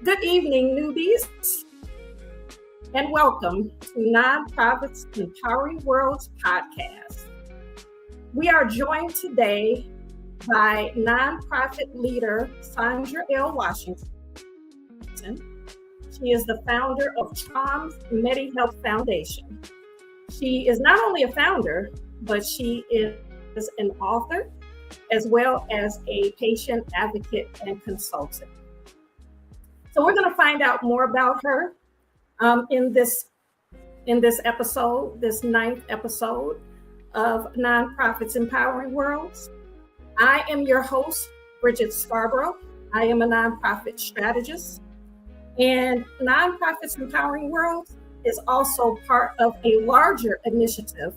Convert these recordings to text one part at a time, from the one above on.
Good evening, newbies, and welcome to Nonprofits Empowering Worlds podcast. We are joined today by nonprofit leader Sandra Washington. She is the founder of C.H.L.M.S Medi-Helpz Foundation. She is not only a founder, but she is an author as well as a patient advocate and consultant. So we're going to find out more about her in this episode, this 9th episode of Nonprofits Empowering Worlds. I am your host, Bridgett Scarborough. I am a nonprofit strategist, and Nonprofits Empowering Worlds is also part of a larger initiative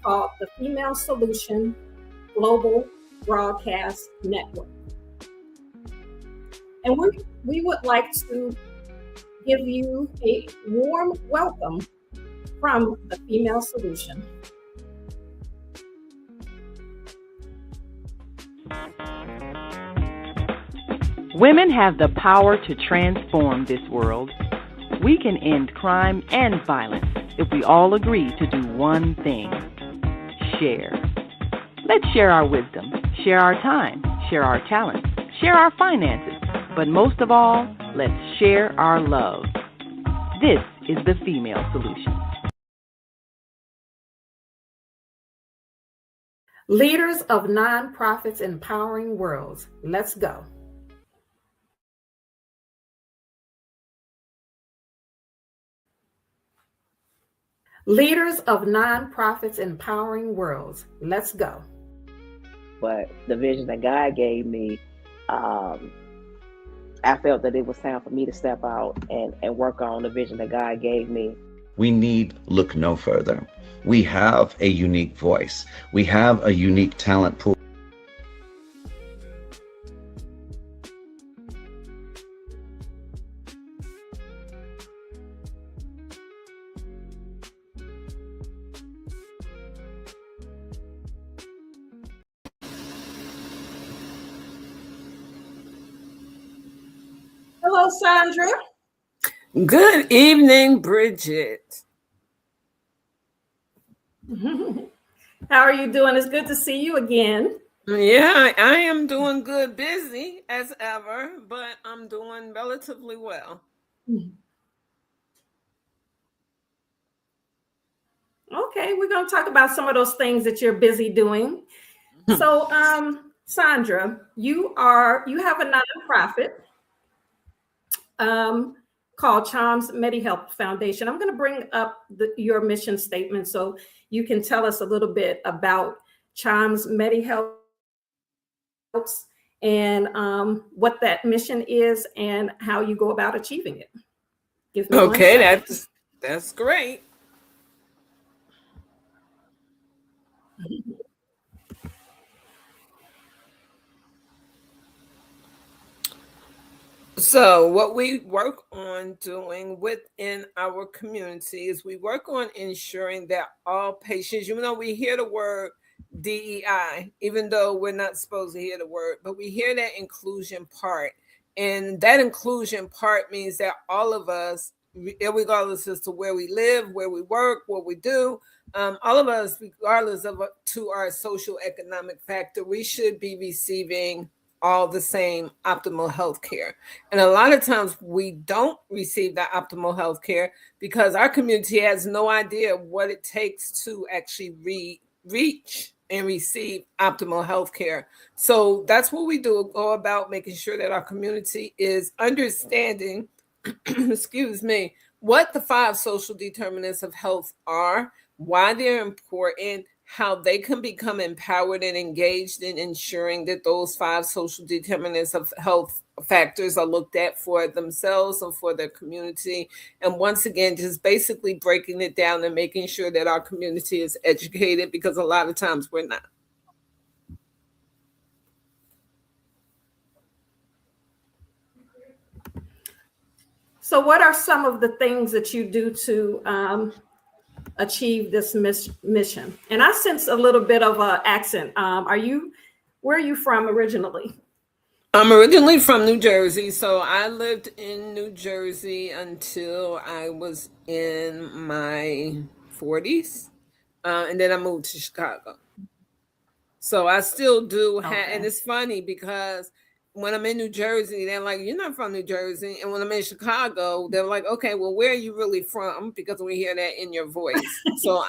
called the Female Solution Global Broadcast Network. And we would like to give you a warm welcome from the Female Solution. Women have the power to transform this world. We can end crime and violence if we all agree to do one thing: share. Let's share our wisdom, share our time, share our talents, share our finances, but most of all, let's share our love. This is the Female Solution. Leaders of Nonprofits Empowering Worlds, let's go. Leaders of Nonprofits Empowering Worlds, let's go. But the vision that God gave me, I felt that it was time for me to step out and work on the vision that God gave me. We need look no further. We have a unique voice. We have a unique talent pool. Hello, Sandra. Good evening, Bridgett. How are you doing? It's good to see you again. Yeah, I am doing good, busy as ever, but I'm doing relatively well. Okay, we're going to talk about some of those things that you're busy doing. So, Sandra, you have a nonprofit called C.H.L.M.S Medi-Helpz Foundation. I'm going to bring up your mission statement so you can tell us a little bit about C.H.L.M.S Medi-Helpz and what that mission is and how you go about achieving it. Give me okay, that's great. So what we work on doing within our community is we work on ensuring that all patients, even though we hear the word DEI, even though we're not supposed to hear the word, but we hear that inclusion part. And that inclusion part means that all of us, regardless as to where we live, where we work, what we do, all of us, regardless of to our social economic factor, we should be receiving all the same optimal health care. And a lot of times we don't receive that optimal health care because our community has no idea what it takes to actually reach and receive optimal health care. So that's what we do, go about making sure that our community is understanding, excuse me, what the 5 social determinants of health are, why they're important, how they can become empowered and engaged in ensuring that those 5 social determinants of health factors are looked at for themselves and for their community. And once again, just basically breaking it down and making sure that our community is educated, because a lot of times we're not. So what are some of the things that you do to achieve this mission? And I sense a little bit of an accent. Where are you from originally? I'm originally from New Jersey, so I lived in New Jersey until I was in my 40s, and then I moved to Chicago. So I still do have, and Okay. it's funny because when I'm in New Jersey, they're like, "You're not from New Jersey," and when I'm in Chicago, they're like, "Okay, well, where are you really from?" Because we hear that in your voice. So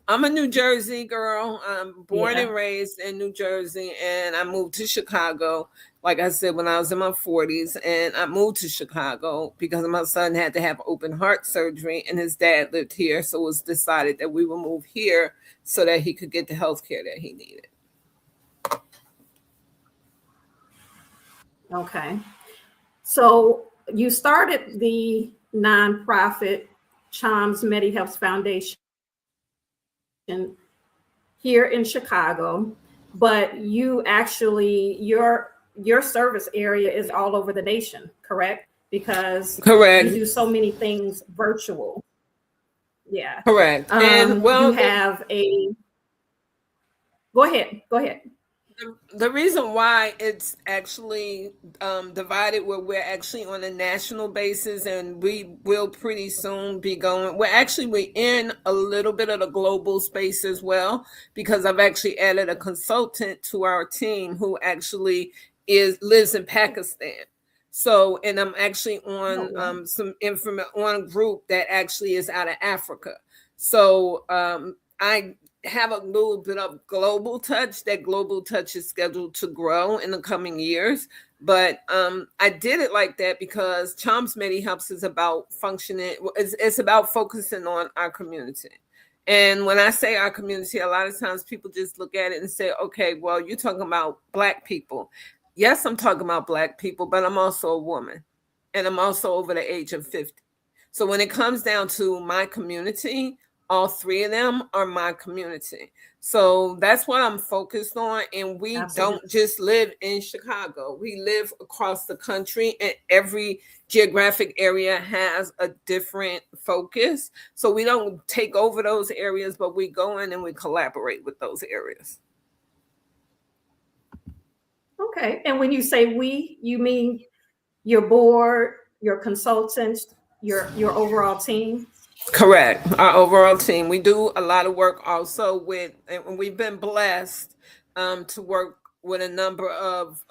I'm a New Jersey girl. I'm born Yeah. and raised in New Jersey, and I moved to Chicago, like I said, when I was in my 40s. And I moved to Chicago because my son had to have open heart surgery, and his dad lived here. So it was decided that we would move here so that he could get the health care that he needed. Okay. So you started the nonprofit C.H.L.M.S Medi-Helpz Foundation here in Chicago, but you actually your service area is all over the nation, correct? Because you Correct. do so many things virtual. Yeah. Correct. And You well, have a go ahead. Go ahead. the reason why it's actually divided, where we're actually on a national basis, and we will pretty soon be going, we're in a little bit of the global space as well, because I've actually added a consultant to our team who actually lives in Pakistan. So, and I'm actually Oh, on wow. some information on a group that actually is out of Africa. So I have a little bit of global touch. That global touch is scheduled to grow in the coming years. But I did it like that because C.H.L.M.S Medi-Helpz is about functioning. It's about focusing on our community. And when I say our community, a lot of times people just look at it and say, okay, well, you're talking about Black people. Yes, I'm talking about Black people, but I'm also a woman, and I'm also over the age of 50. So when it comes down to my community, all three of them are my community. So that's what I'm focused on. And we don't Absolutely. just live in Chicago, we live across the country, and every geographic area has a different focus. So we don't take over those areas, but we go in and we collaborate with those areas. Okay. And when you say we, you mean your board, your consultants, your overall team? Correct. Our overall team. We do a lot of work also with, and we've been blessed to work with a number of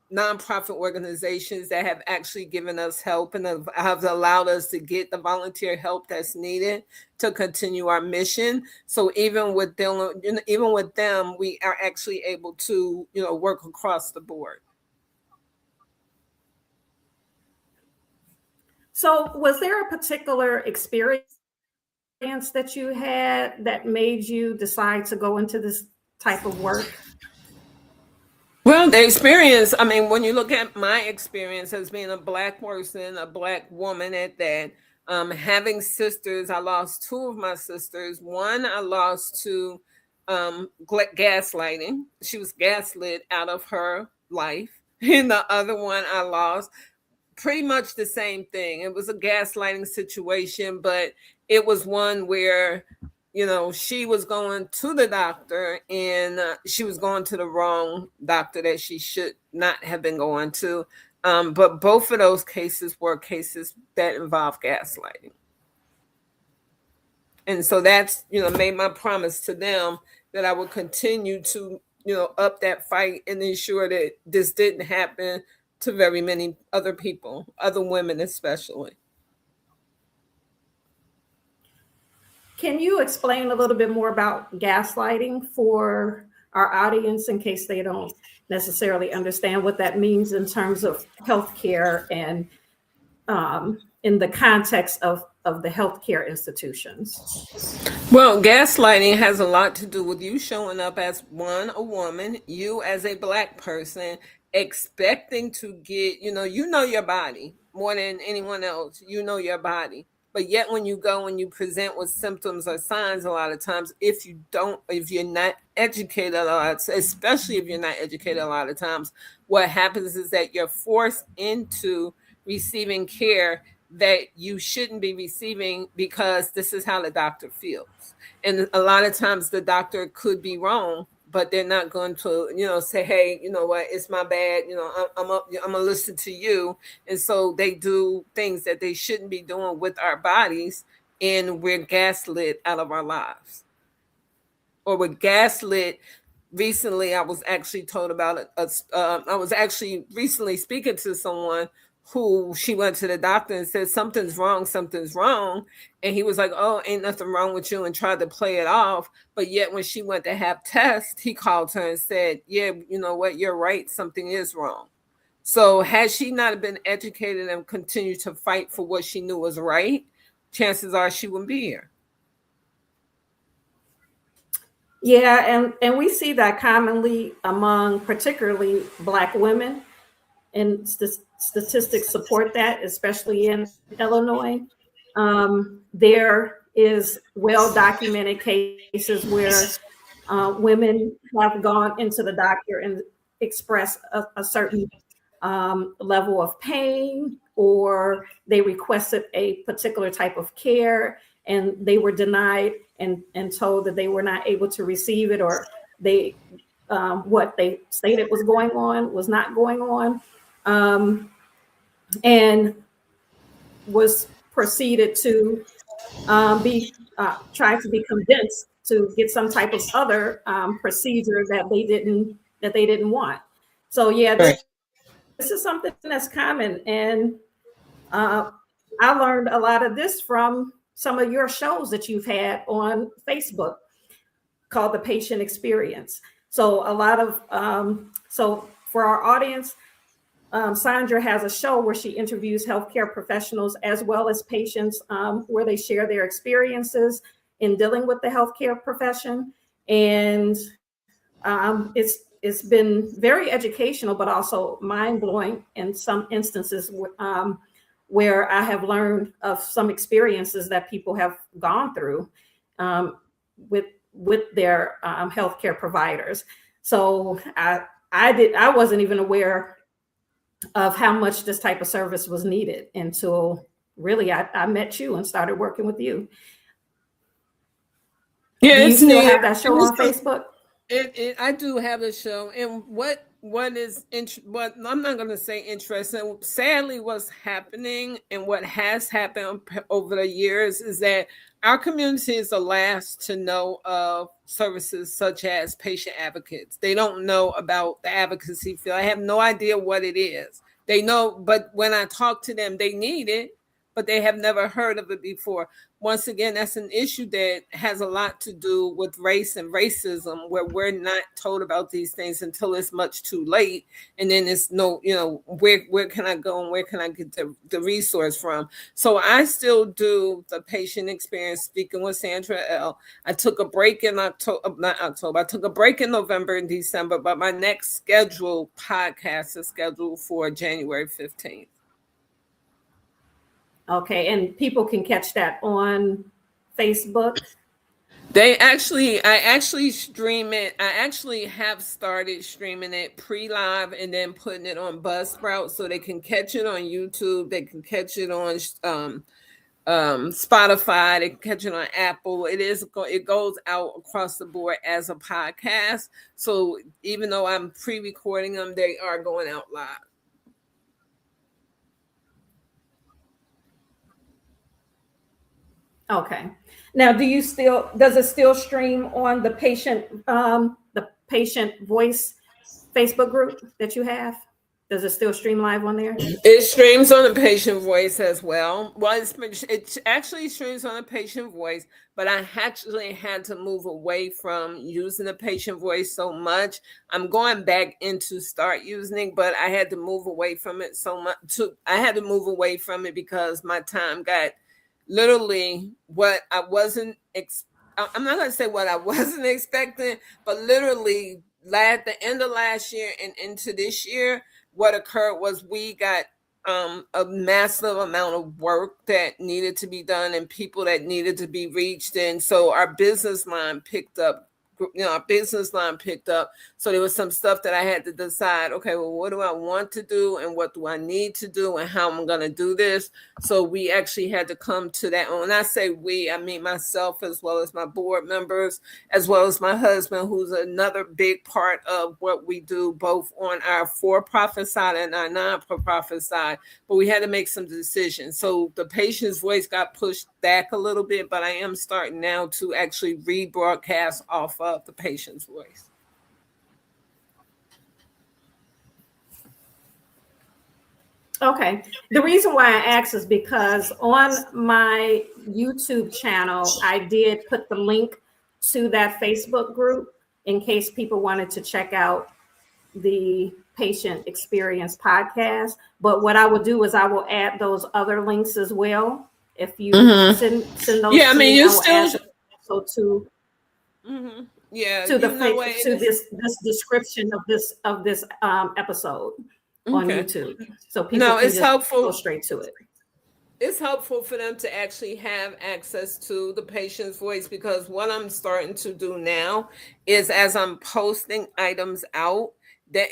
nonprofit organizations that have actually given us help and have allowed us to get the volunteer help that's needed to continue our mission. So even with them, we are actually able to, work across the board. So was there a particular experience that you had that made you decide to go into this type of work? Well, the experience, I mean, when you look at my experience as being a Black person, a Black woman at that, having sisters, I lost two of my sisters. One I lost to gaslighting. She was gaslit out of her life. And the other one I lost pretty much the same thing. It was a gaslighting situation, but it was one where, she was going to the doctor, and she was going to the wrong doctor that she should not have been going to. But both of those cases were cases that involved gaslighting. And so that's, made my promise to them that I would continue to, up that fight and ensure that this didn't happen to very many other people, other women especially. Can you explain a little bit more about gaslighting for our audience in case they don't necessarily understand what that means in terms of healthcare and in the context of the healthcare institutions? Well, gaslighting has a lot to do with you showing up as a woman, you as a Black person, expecting to get, your body more than anyone else, your body. But yet when you go and you present with symptoms or signs, a lot of times, if you're not educated a lot, especially if you're not educated a lot of times, what happens is that you're forced into receiving care that you shouldn't be receiving because this is how the doctor feels. And a lot of times the doctor could be wrong, but they're not going to, say, hey, you know what, it's my bad. I'm gonna listen to you. And so they do things that they shouldn't be doing with our bodies, and we're gaslit out of our lives. Or we're gaslit. Recently, I was actually told about it. I was actually recently speaking to someone who she went to the doctor and said, something's wrong. And he was like, oh, ain't nothing wrong with you, and tried to play it off. But yet when she went to have tests, he called her and said, yeah, you know what? You're right. Something is wrong. So had she not been educated and continued to fight for what she knew was right, chances are she wouldn't be here. Yeah, and we see that commonly among particularly Black women, and statistics support that, especially in Illinois. There is well-documented cases where women have gone into the doctor and expressed a certain level of pain, or they requested a particular type of care and they were denied and told that they were not able to receive it, or they what they stated was going on was not going on, and was proceeded to try to be convinced to get some type of other procedure that they didn't want. So yeah, this is something that's common, and I learned a lot of this from some of your shows that you've had on Facebook called The Patient Experience. So a lot of so for our audience, Sandra has a show where she interviews healthcare professionals as well as patients, where they share their experiences in dealing with the healthcare profession. And it's been very educational, but also mind-blowing in some instances, where I have learned of some experiences that people have gone through with their healthcare providers. So I wasn't even aware of how much this type of service was needed until really I met you and started working with you. Yeah, do you still have that show on Facebook? I do have a show, and what I'm not going to say interesting. Sadly, what's happening and what has happened over the years is that our community is the last to know of services such as patient advocates. They don't know about the advocacy field. I have no idea what it is. They know, but when I talk to them, they need it, but they have never heard of it before. Once again, that's an issue that has a lot to do with race and racism, where we're not told about these things until it's much too late. And then it's where can I go and where can I get the resource from? So I still do the patient experience, speaking with Sandra L. I took a break in I took a break in November and December, but my next scheduled podcast is scheduled for January 15th. Okay, and people can catch that on Facebook. I actually stream it. I actually have started streaming it pre-live and then putting it on Buzzsprout, so they can catch it on YouTube. They can catch it on Spotify. They can catch it on Apple. It goes out across the board as a podcast. So even though I'm pre-recording them, they are going out live. Okay. Now, does it still stream on the patient voice Facebook group that you have? Does it still stream live on there? It streams on the patient voice as well. Well, it actually streams on the patient voice, but I actually had to move away from using the patient voice so much. I'm going back into start using it, but I had to move away from it so much. I had to move away from it because my time got literally what I wasn't. I'm not going to say what I wasn't expecting, but literally at the end of last year and into this year, what occurred was we got a massive amount of work that needed to be done and people that needed to be reached. And so our business line picked up our business line picked up. So there was some stuff that I had to decide, okay, well, what do I want to do and what do I need to do and how I'm going to do this? So we actually had to come to that. And when I say we, I mean myself as well as my board members, as well as my husband, who's another big part of what we do, both on our for-profit side and our non-for-profit side. But we had to make some decisions. So the patient's voice got pushed back a little bit, but I am starting now to actually rebroadcast off of the patient's voice. Okay. The reason why I asked is because on my YouTube channel, I did put the link to that Facebook group in case people wanted to check out the patient experience podcast. But what I will do is I will add those other links as well. If you send those, yeah, I mean, you still so to to the to this description of this episode on YouTube, so people can just helpful. Go straight to it. It's helpful for them to actually have access to the patient's voice, because what I'm starting to do now is, as I'm posting items out, that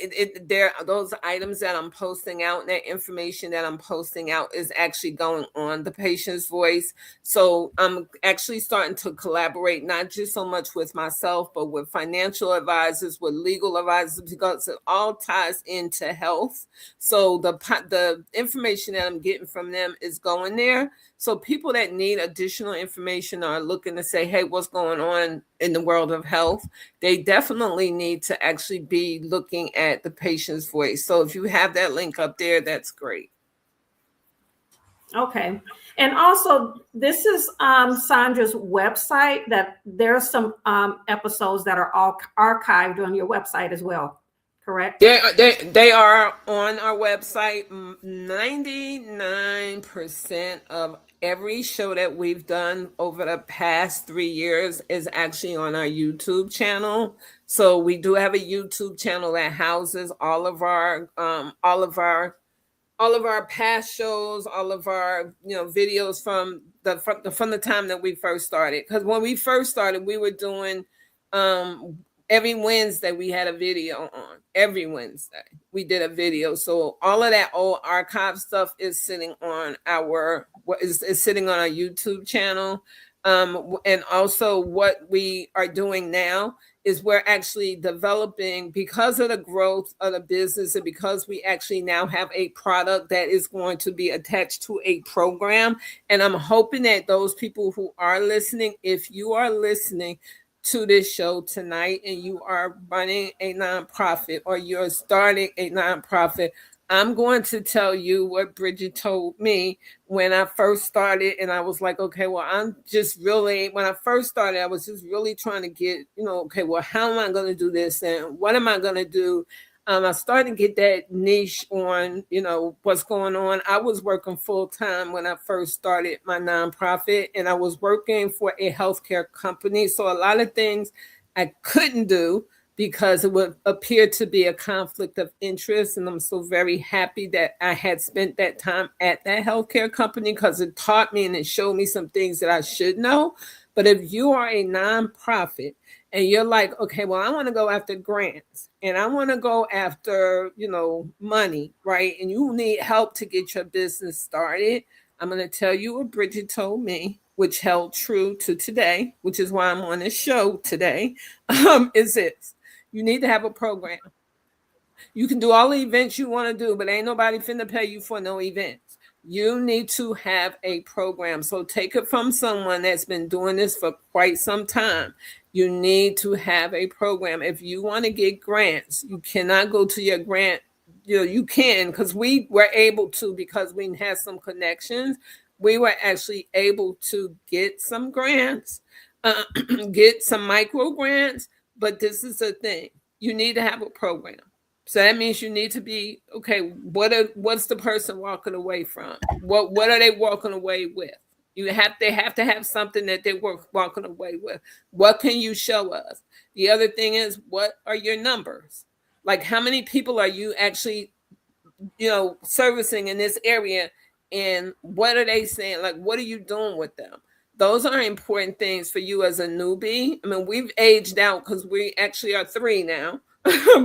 those items that I'm posting out, that information that I'm posting out is actually going on the patient's voice. So I'm actually starting to collaborate, not just so much with myself, but with financial advisors, with legal advisors, because it all ties into health. So the information that I'm getting from them is going there. So people that need additional information are looking to say, hey, what's going on in the world of health? They definitely need to actually be looking at the patient's voice. So if you have that link up there, that's great. Okay. And also, this is Sandra's website, that there's some episodes that are all archived on your website as well, correct? They are on our website. 99% of every show that we've done over the past 3 years is actually on our YouTube channel. So we do have a YouTube channel that houses all of our past shows, all of our videos from the time that we first started. Because when we first started, we were doing every Wednesday we had a video on. Every Wednesday we did a video. So all of that old archive stuff is sitting on our YouTube channel. And also what we are doing now is we're actually developing, because of the growth of the business and because we actually now have a product that is going to be attached to a program. And I'm hoping that those people who are listening, if you are listening to this show tonight and you are running a nonprofit or you're starting a nonprofit, I'm going to tell you what Bridgett told me when I first started. And I was like, okay, well, when I first started, I was just really trying to get, okay, well, how am I going to do this? And what am I going to do? I started to get that niche on, what's going on. I was working full time when I first started my nonprofit, and I was working for a healthcare company. So a lot of things I couldn't do because it would appear to be a conflict of interest. And I'm so very happy that I had spent that time at that healthcare company, because it taught me and it showed me some things that I should know. But if you are a nonprofit and you're like, okay, well, I want to go after grants and I want to go after, money, right? And you need help to get your business started. I'm going to tell you what Bridgett told me, which held true to today, which is why I'm on this show today, is this. You need to have a program. You can do all the events you want to do, but ain't nobody finna pay you for no events. You need to have a program. So take it from someone that's been doing this for quite some time. You need to have a program. If you want to get grants, you cannot go to your grant. You can, because we were able to, because we had some connections. We were actually able to get some grants, get some micro grants. But this is the thing. You need to have a program. So that means you need to be, okay, what's the person walking away from? What are they walking away with? They have to have something that they're walking away with. What can you show us? The other thing is, what are your numbers? Like, how many people are you actually, servicing in this area? And what are they saying? Like, what are you doing with them? those are important things for you as a newbie. I mean, we've aged out because we actually are 3 now,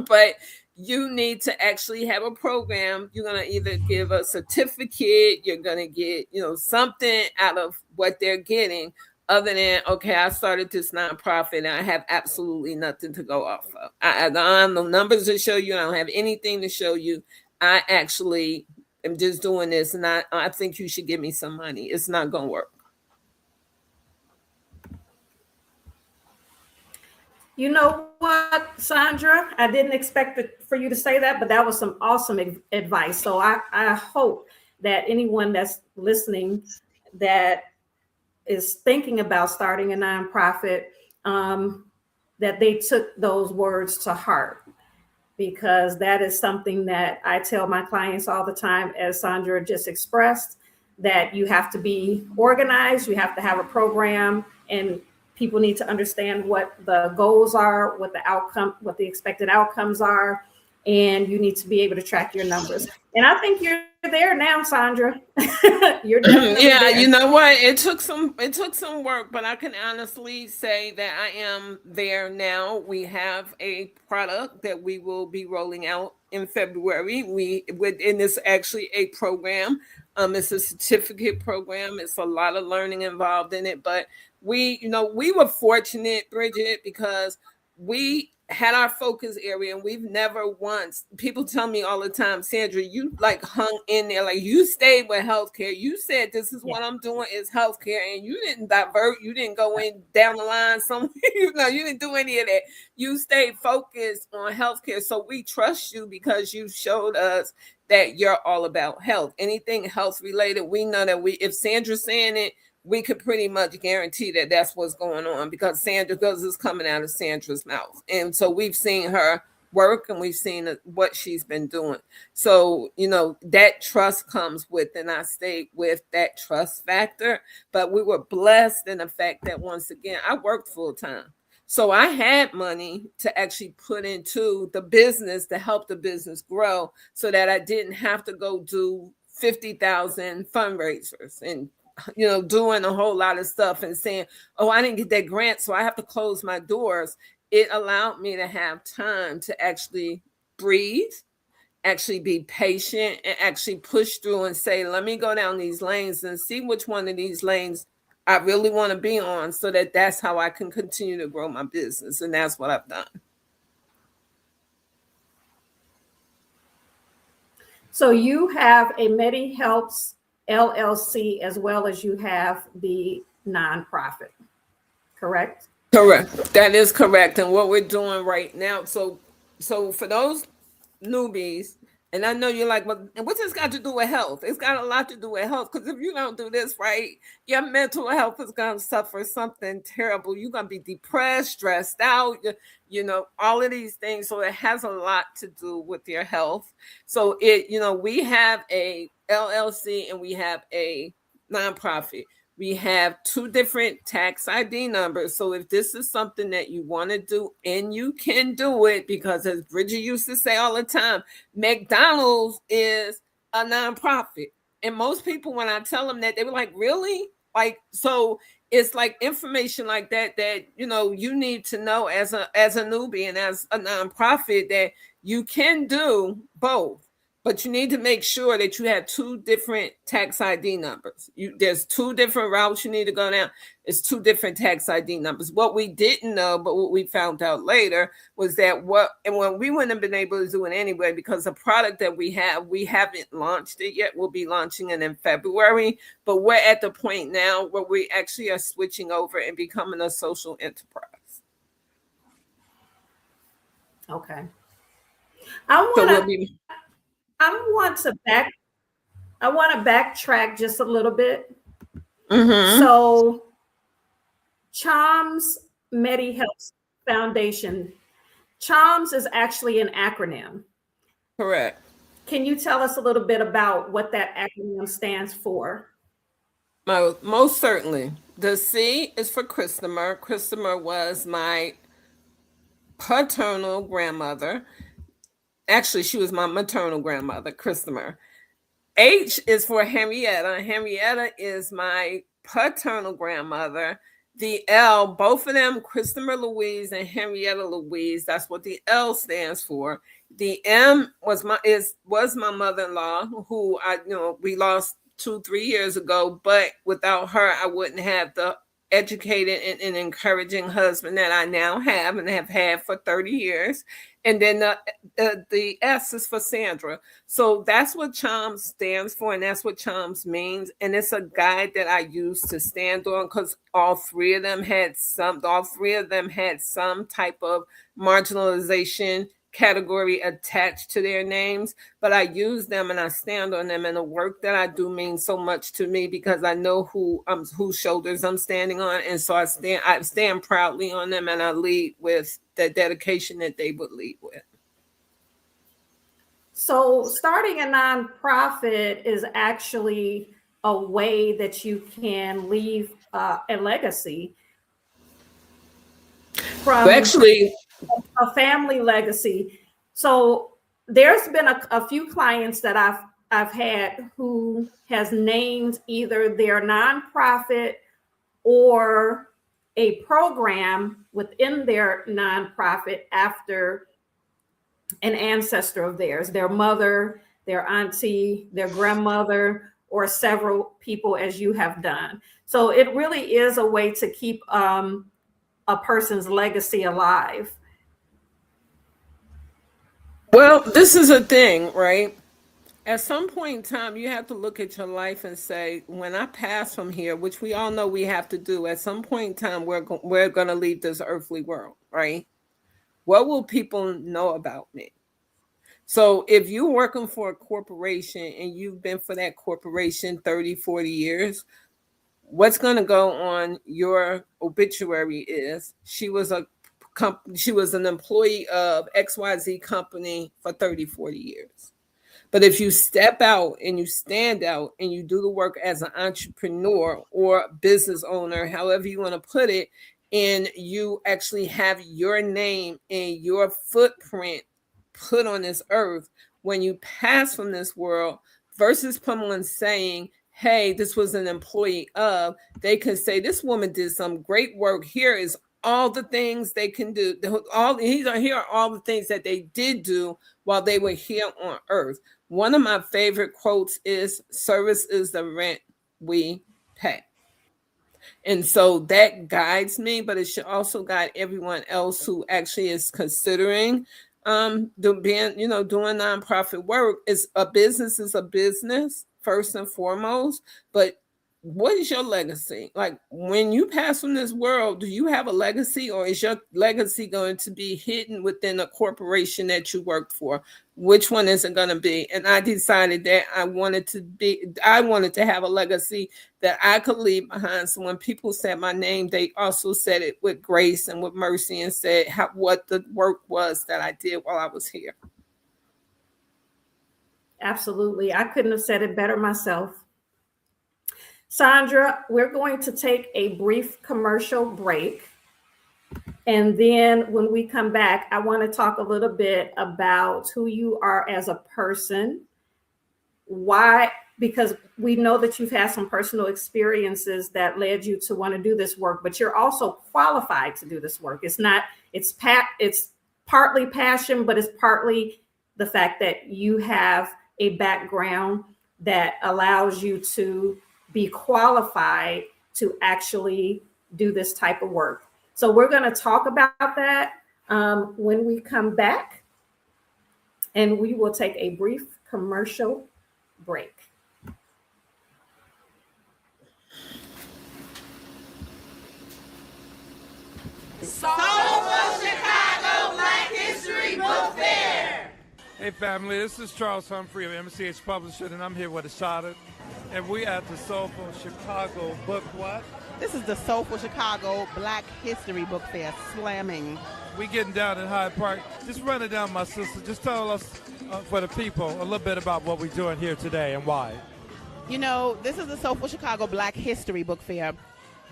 but you need to actually have a program. You're going to either give a certificate, you're going to get, something out of what they're getting, other than, okay, I started this nonprofit and I have absolutely nothing to go off of. I don't have no numbers to show you. I don't have anything to show you. I actually am just doing this, and I think you should give me some money. It's not going to work. You know what, Sandra? I didn't expect for you to say that, but that was some awesome advice. So I hope that anyone that's listening that is thinking about starting a nonprofit, that they took those words to heart, because that is something that I tell my clients all the time, as Sandra just expressed, that you have to be organized, you have to have a program, and people need to understand what the goals are, what the expected outcomes are, and you need to be able to track your numbers. And I think you're there now, Sandra. You're definitely there. You know what? It took some work, but I can honestly say that I am there now. We have a product that we will be rolling out in February. And it's actually a program. It's a certificate program. It's a lot of learning involved in it, but we were fortunate, Bridgett, because we had our focus area, and we've never once, people tell me all the time, Sandra, you like hung in there, like you stayed with healthcare. You said, this is what I'm doing is healthcare, and you didn't divert. You didn't go in down the line somewhere. You didn't do any of that. You stayed focused on healthcare. So we trust you because you showed us that you're all about health. Anything health related, we know that if Sandra's saying it, we could pretty much guarantee that that's what's going on, because it's coming out of Sandra's mouth. And so we've seen her work, and we've seen what she's been doing. So, that trust comes with, and I stayed with that trust factor. But we were blessed in the fact that, once again, I worked full time. So I had money to actually put into the business to help the business grow, so that I didn't have to go do 50,000 fundraisers and doing a whole lot of stuff and saying, oh, I didn't get that grant, so I have to close my doors. It allowed me to have time to actually breathe, actually be patient, and actually push through and say, let me go down these lanes and see which one of these lanes I really want to be on, so that's how I can continue to grow my business. And that's what I've done. So you have a Medi-Helpz LLC, as well as you have the nonprofit, correct? Correct. That is correct. And what we're doing right now, so for those newbies, and I know you're like, well, what's this got to do with health? It's got a lot to do with health, because if you don't do this right, your mental health is going to suffer something terrible. You're going to be depressed, stressed out, all of these things. So it has a lot to do with your health. So we have a LLC and we have a nonprofit. We have 2 different tax ID numbers. So if this is something that you want to do, and you can do it, because as Bridgett used to say all the time, McDonald's is a nonprofit. And most people, when I tell them that, they were like, really? Like, so it's like information like that you need to know as a newbie and as a nonprofit, that you can do both. But you need to make sure that you have 2 different tax ID numbers. There's 2 different routes you need to go down. It's 2 different tax ID numbers. What we didn't know, but what we found out later, was that when we wouldn't have been able to do it anyway, because the product that we haven't launched it yet. We'll be launching it in February. But we're at the point now where we actually are switching over and becoming a social enterprise. Okay. I want to backtrack just a little bit. Mm-hmm. So, C.H.L.M.S Medi-Helpz Foundation. C.H.L.M.S is actually an acronym. Correct. Can you tell us a little bit about what that acronym stands for? Most certainly. The C is for Christopher. Christopher was my paternal grandmother. Actually, she was my maternal grandmother, Christopher. H is for Henrietta. Henrietta is my paternal grandmother. The L, both of them, Christopher Louise and Henrietta Louise, that's what the L stands for. The M was my mother-in-law, who we lost 2-3 years ago, but without her, I wouldn't have the educated and encouraging husband that I now have and have had for 30 years. And then the S is for Sandra. So that's what C.H.L.M.S stands for, and that's what C.H.L.M.S means. And it's a guide that I use to stand on, because all three of them had some type of marginalization category attached to their names, but I use them and I stand on them, and the work that I do means so much to me because I know whose shoulders I'm standing on, and so I stand proudly on them, and I lead with the dedication that they would lead with. So starting a nonprofit is actually a way that you can leave a legacy from a family legacy. So there's been a few clients that I've had who has named either their nonprofit or a program within their nonprofit after an ancestor of theirs, their mother, their auntie, their grandmother, or several people, as you have done. So it really is a way to keep a person's legacy alive. Well, this is a thing, right? At some point in time, you have to look at your life and say, when I pass from here, which we all know we have to do, at some point in time, we're going to leave this earthly world, right? What will people know about me? So if you're working for a corporation and you've been for that corporation 30, 40 years, what's going to go on your obituary is she was an employee of XYZ company for 30, 40 years. But if you step out and you stand out and you do the work as an entrepreneur or business owner, however you want to put it, and you actually have your name and your footprint put on this earth when you pass from this world, versus someone saying, hey, this was an employee of, they can say, this woman did some great work. Here is all the things they can do. Here are all the things that they did do while they were here on earth. One of my favorite quotes is, service is the rent we pay. And so that guides me, but it should also guide everyone else who actually is considering doing nonprofit work. Is a business first and foremost, but what is your legacy? Like, when you pass from this world, do you have a legacy, or is your legacy going to be hidden within a corporation that you worked for? Which one is it going to be? And I decided that I wanted to have a legacy that I could leave behind. So when people said my name, they also said it with grace and with mercy, and said what the work was that I did while I was here. Absolutely. I couldn't have said it better myself. Sandra, we're going to take a brief commercial break. And then when we come back, I want to talk a little bit about who you are as a person. Why? Because we know that you've had some personal experiences that led you to want to do this work, but you're also qualified to do this work. It's partly passion, but it's partly the fact that you have a background that allows you to be qualified to actually do this type of work. So we're going to talk about that when we come back, and we will take a brief commercial break. Soulful Chicago Black History Book Fair. Hey family, this is Charles Humphrey of M.Ed Publishing, and I'm here with Ashada. And we at the Soulful Chicago Book what? This is the Soulful Chicago Black History Book Fair, slamming. We getting down in Hyde Park. Just run it down, my sister. Just tell us, for the people, a little bit about what we're doing here today and why. You know, this is the Soulful Chicago Black History Book Fair.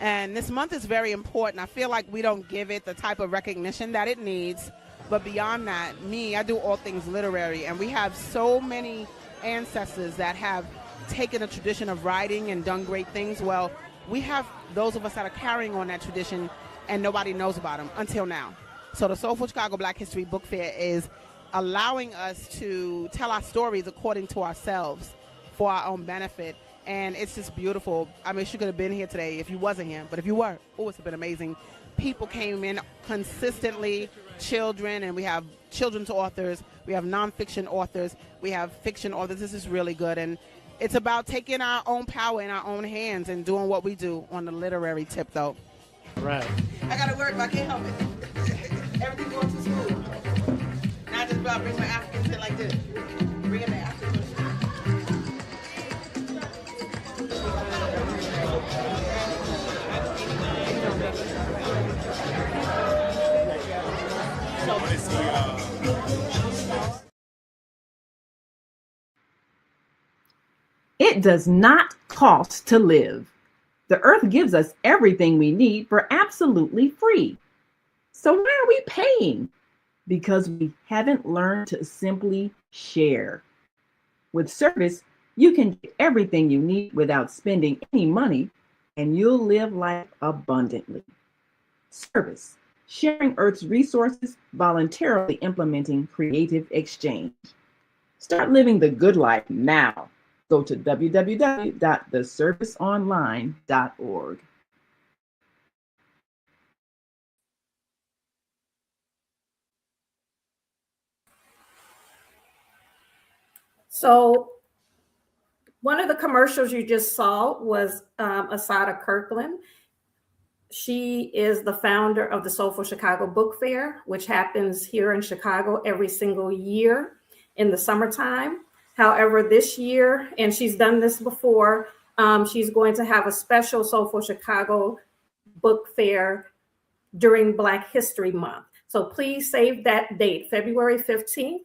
And this month is very important. I feel like we don't give it the type of recognition that it needs. But beyond that, I do all things literary. And we have so many ancestors that have taken a tradition of writing and done great things. Well, we have those of us that are carrying on that tradition and nobody knows about them until now. So the Soulful Chicago Black History Book Fair is allowing us to tell our stories according to ourselves for our own benefit. And it's just beautiful. I mean, she could have been here today if you wasn't here, but if you were, it's been amazing. People came in consistently, children, and we have children's authors, we have nonfiction authors, we have fiction authors. This is really good. And it's about taking our own power in our own hands and doing what we do on the literary tip, though. All right. I got to work, but I can't help it. Everything going to school. Now I just about bring my African shit like this. Bring it back. It does not cost to live. The earth gives us everything we need for absolutely free. So why are we paying? Because we haven't learned to simply share. With service, you can get everything you need without spending any money, and you'll live life abundantly. Service, sharing Earth's resources, voluntarily implementing creative exchange. Start living the good life now. Go to www.theserviceonline.org. So one of the commercials you just saw was Asada Kirkland. She is the founder of the Soulful Chicago Book Fair, which happens here in Chicago every single year in the summertime. However, this year, and she's done this before, she's going to have a special Soulful Chicago Book Fair during Black History Month. So please save that date, February 15th.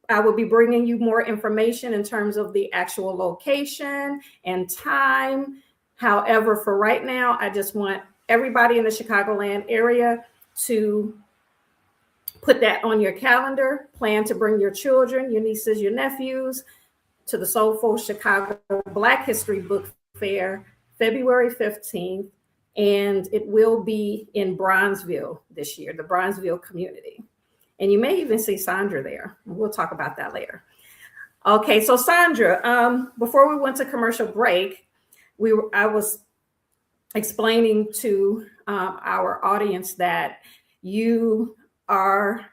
I will be bringing you more information in terms of the actual location and time. However, for right now, I just want everybody in the Chicagoland area to put that on your calendar. Plan to bring your children, your nieces, your nephews to the Soulful Chicago Black History Book Fair, February 15th. And it will be in Bronzeville this year, the Bronzeville community. And you may even see Sandra there. We'll talk about that later. Okay, so Sandra, before we went to commercial break, I was explaining to our audience that you have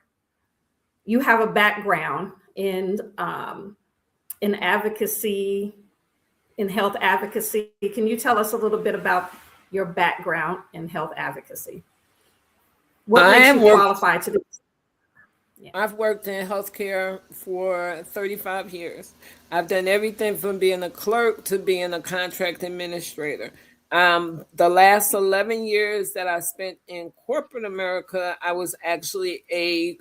a background in advocacy, in health advocacy. Can you tell us a little bit about your background in health advocacy? What makes you qualified to do this? Yeah. I've worked in healthcare for 35 years. I've done everything from being a clerk to being a contract administrator. The last 11 years that I spent in corporate America, I was actually a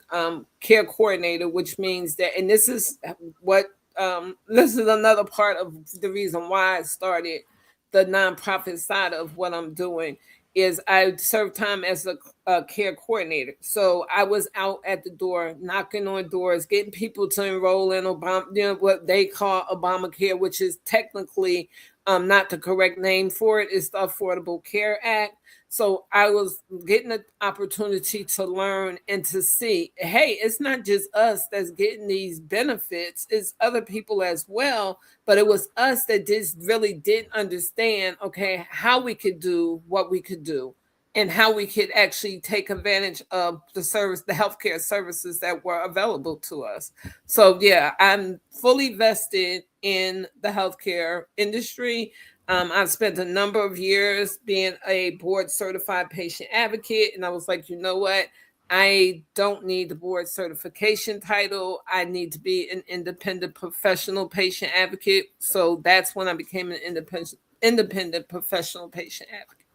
care coordinator, which means that, and this is another part of the reason why I started the nonprofit side of what I'm doing, is I served time as a care coordinator. So I was out at the door, knocking on doors, getting people to enroll in what they call Obamacare, which is technically not the correct name for it. It's the Affordable Care Act. So I was getting the opportunity to learn and to see, hey, it's not just us that's getting these benefits, it's other people as well. But it was us that just really didn't understand, okay, how we could do what we could do and how we could actually take advantage of the healthcare services that were available to us. So yeah, I'm fully vested in the healthcare industry. I've spent a number of years being a board certified patient advocate. And I was like, you know what? I don't need the board certification title. I need to be an independent professional patient advocate. So that's when I became an independent professional patient advocate.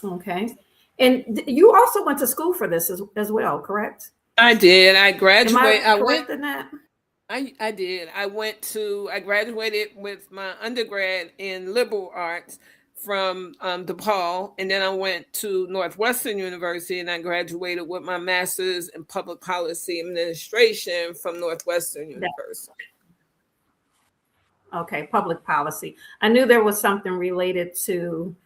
Okay. And you also went to school for this as well, correct? I did. I graduated. Am I correct in that? I did. I graduated with my undergrad in liberal arts from DePaul, and then I went to Northwestern University and I graduated with my master's in public policy administration from Northwestern University. Okay, public policy. I knew there was something related to,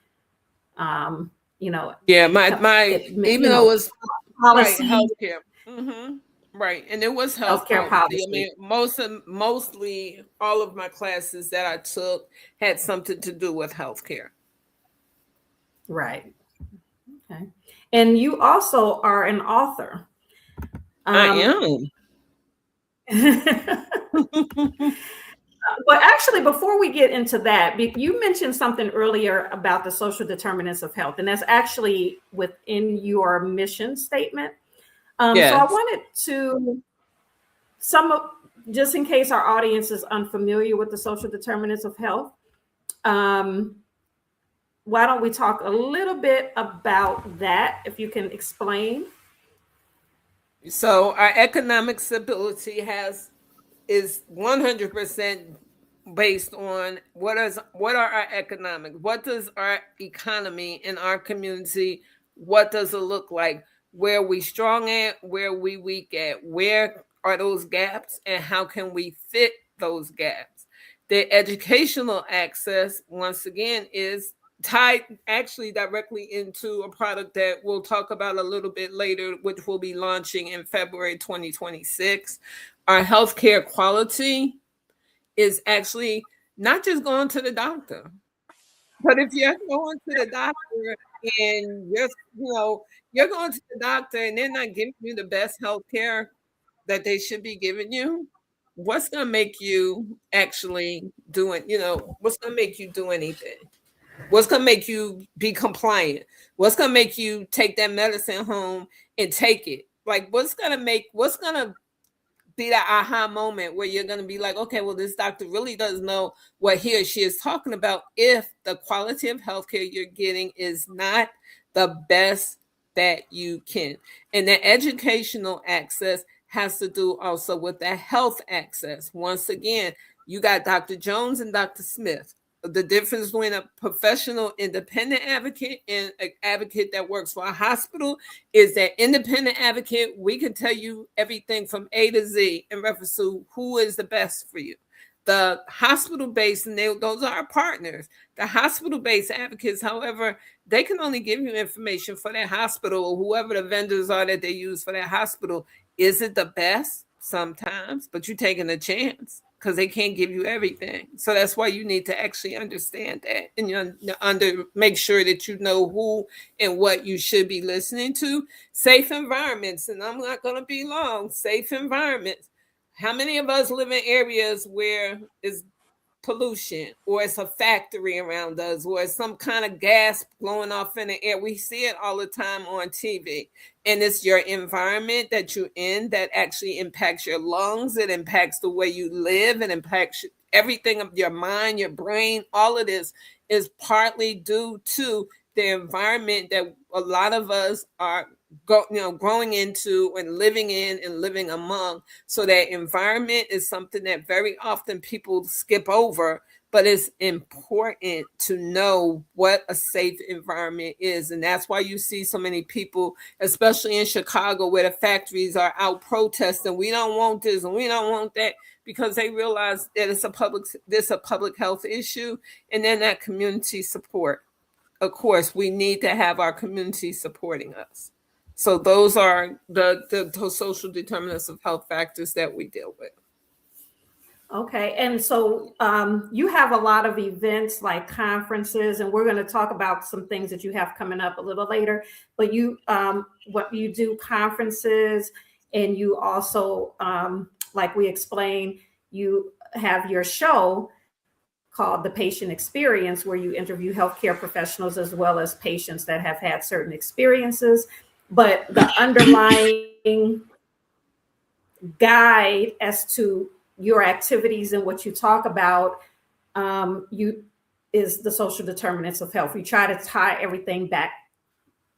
Yeah, my even though it was policy, right healthcare, right, and it was health healthcare policy. I policy. mean, mostly all of my classes that I took had something to do with healthcare. Right. Okay. And you also are an author. I am. But actually, before we get into that, you mentioned something earlier about the social determinants of health, and that's actually within your mission statement. Yes. So I wanted to, just in case our audience is unfamiliar with the social determinants of health, why don't we talk a little bit about that, if you can explain? So our economic stability is 100% based on what are our economics? What does our economy in our community, what does it look like? Where we strong at, where we weak at, where are those gaps, and how can we fit those gaps? The educational access, once again, is tied actually directly into a product that we'll talk about a little bit later, which will be launching in February 2026. Our healthcare quality is actually not just going to the doctor, but if you're going to the doctor and you're going to the doctor and they're not giving you the best healthcare that they should be giving you, what's going to make you actually what's going to make you do anything? What's going to make you be compliant? What's going to make you take that medicine home and take it? Like, what's going to be that aha moment where you're going to be like, okay, well, this doctor really does know what he or she is talking about if the quality of healthcare you're getting is not the best that you can. And the educational access has to do also with the health access. Once again, you got Dr. Jones and Dr. Smith. The difference between a professional independent advocate and an advocate that works for a hospital is that independent advocate, we can tell you everything from A to Z in reference to who is the best for you. The hospital-based, and those are our partners. The hospital-based advocates, however, they can only give you information for their hospital or whoever the vendors are that they use for their hospital. Is it the best? Sometimes, but you're taking a chance because they can't give you everything. So that's why you need to actually understand that and make sure that you know who and what you should be listening to. Safe environments, and I'm not going to be long. Safe environments. How many of us live in areas where it's pollution or it's a factory around us or it's some kind of gas blowing off in the air? We see it all the time on TV. And it's your environment that you're in that actually impacts your lungs. It impacts the way you live. It impacts everything of your mind, your brain. All of this is partly due to the environment that a lot of us are growing into and living in and living among. So that environment is something that very often people skip over, but it's important to know what a safe environment is. And that's why you see so many people, especially in Chicago, where the factories are out protesting. We don't want this and we don't want that, because they realize that it's a public health issue. And then that community support. Of course, we need to have our community supporting us. So those are the social determinants of health factors that we deal with. Okay, and so you have a lot of events like conferences, and we're going to talk about some things that you have coming up a little later. But you do conferences, and you also, like we explained, you have your show called The Patient Experience, where you interview healthcare professionals as well as patients that have had certain experiences. But the underlying guide as to your activities and what you talk about is the social determinants of health. We try to tie everything back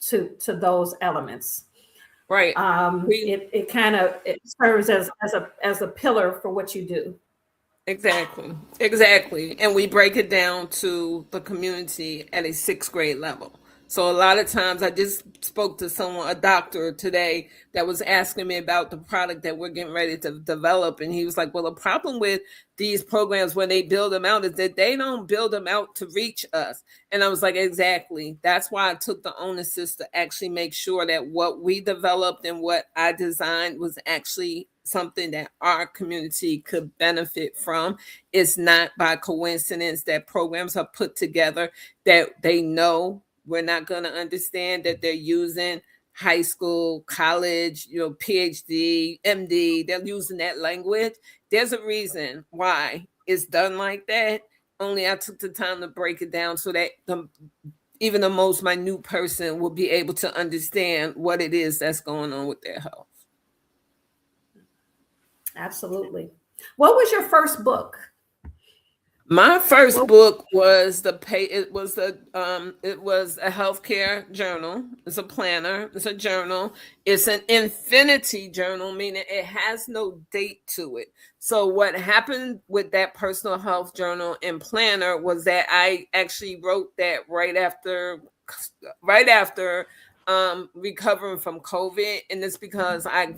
to those elements. Right. It kind of serves as a pillar for what you do. Exactly. And we break it down to the community at a 6th grade level. So a lot of times I just spoke to someone, a doctor today, that was asking me about the product that we're getting ready to develop. And he was like, well, the problem with these programs when they build them out is that they don't build them out to reach us. And I was like, exactly. That's why I took the onus to actually make sure that what we developed and what I designed was actually something that our community could benefit from. It's not by coincidence that programs are put together that they know we're not going to understand, that they're using high school, college, PhD, MD, they're using that language. There's a reason why it's done like that. Only I took the time to break it down so that even the most minute person will be able to understand what it is that's going on with their health. Absolutely. What was your first book? My first book was it was a healthcare journal. It's a planner. It's a journal. It's an infinity journal, meaning it has no date to it. So what happened with that personal health journal and planner was that I actually wrote that right after recovering from COVID. And it's because I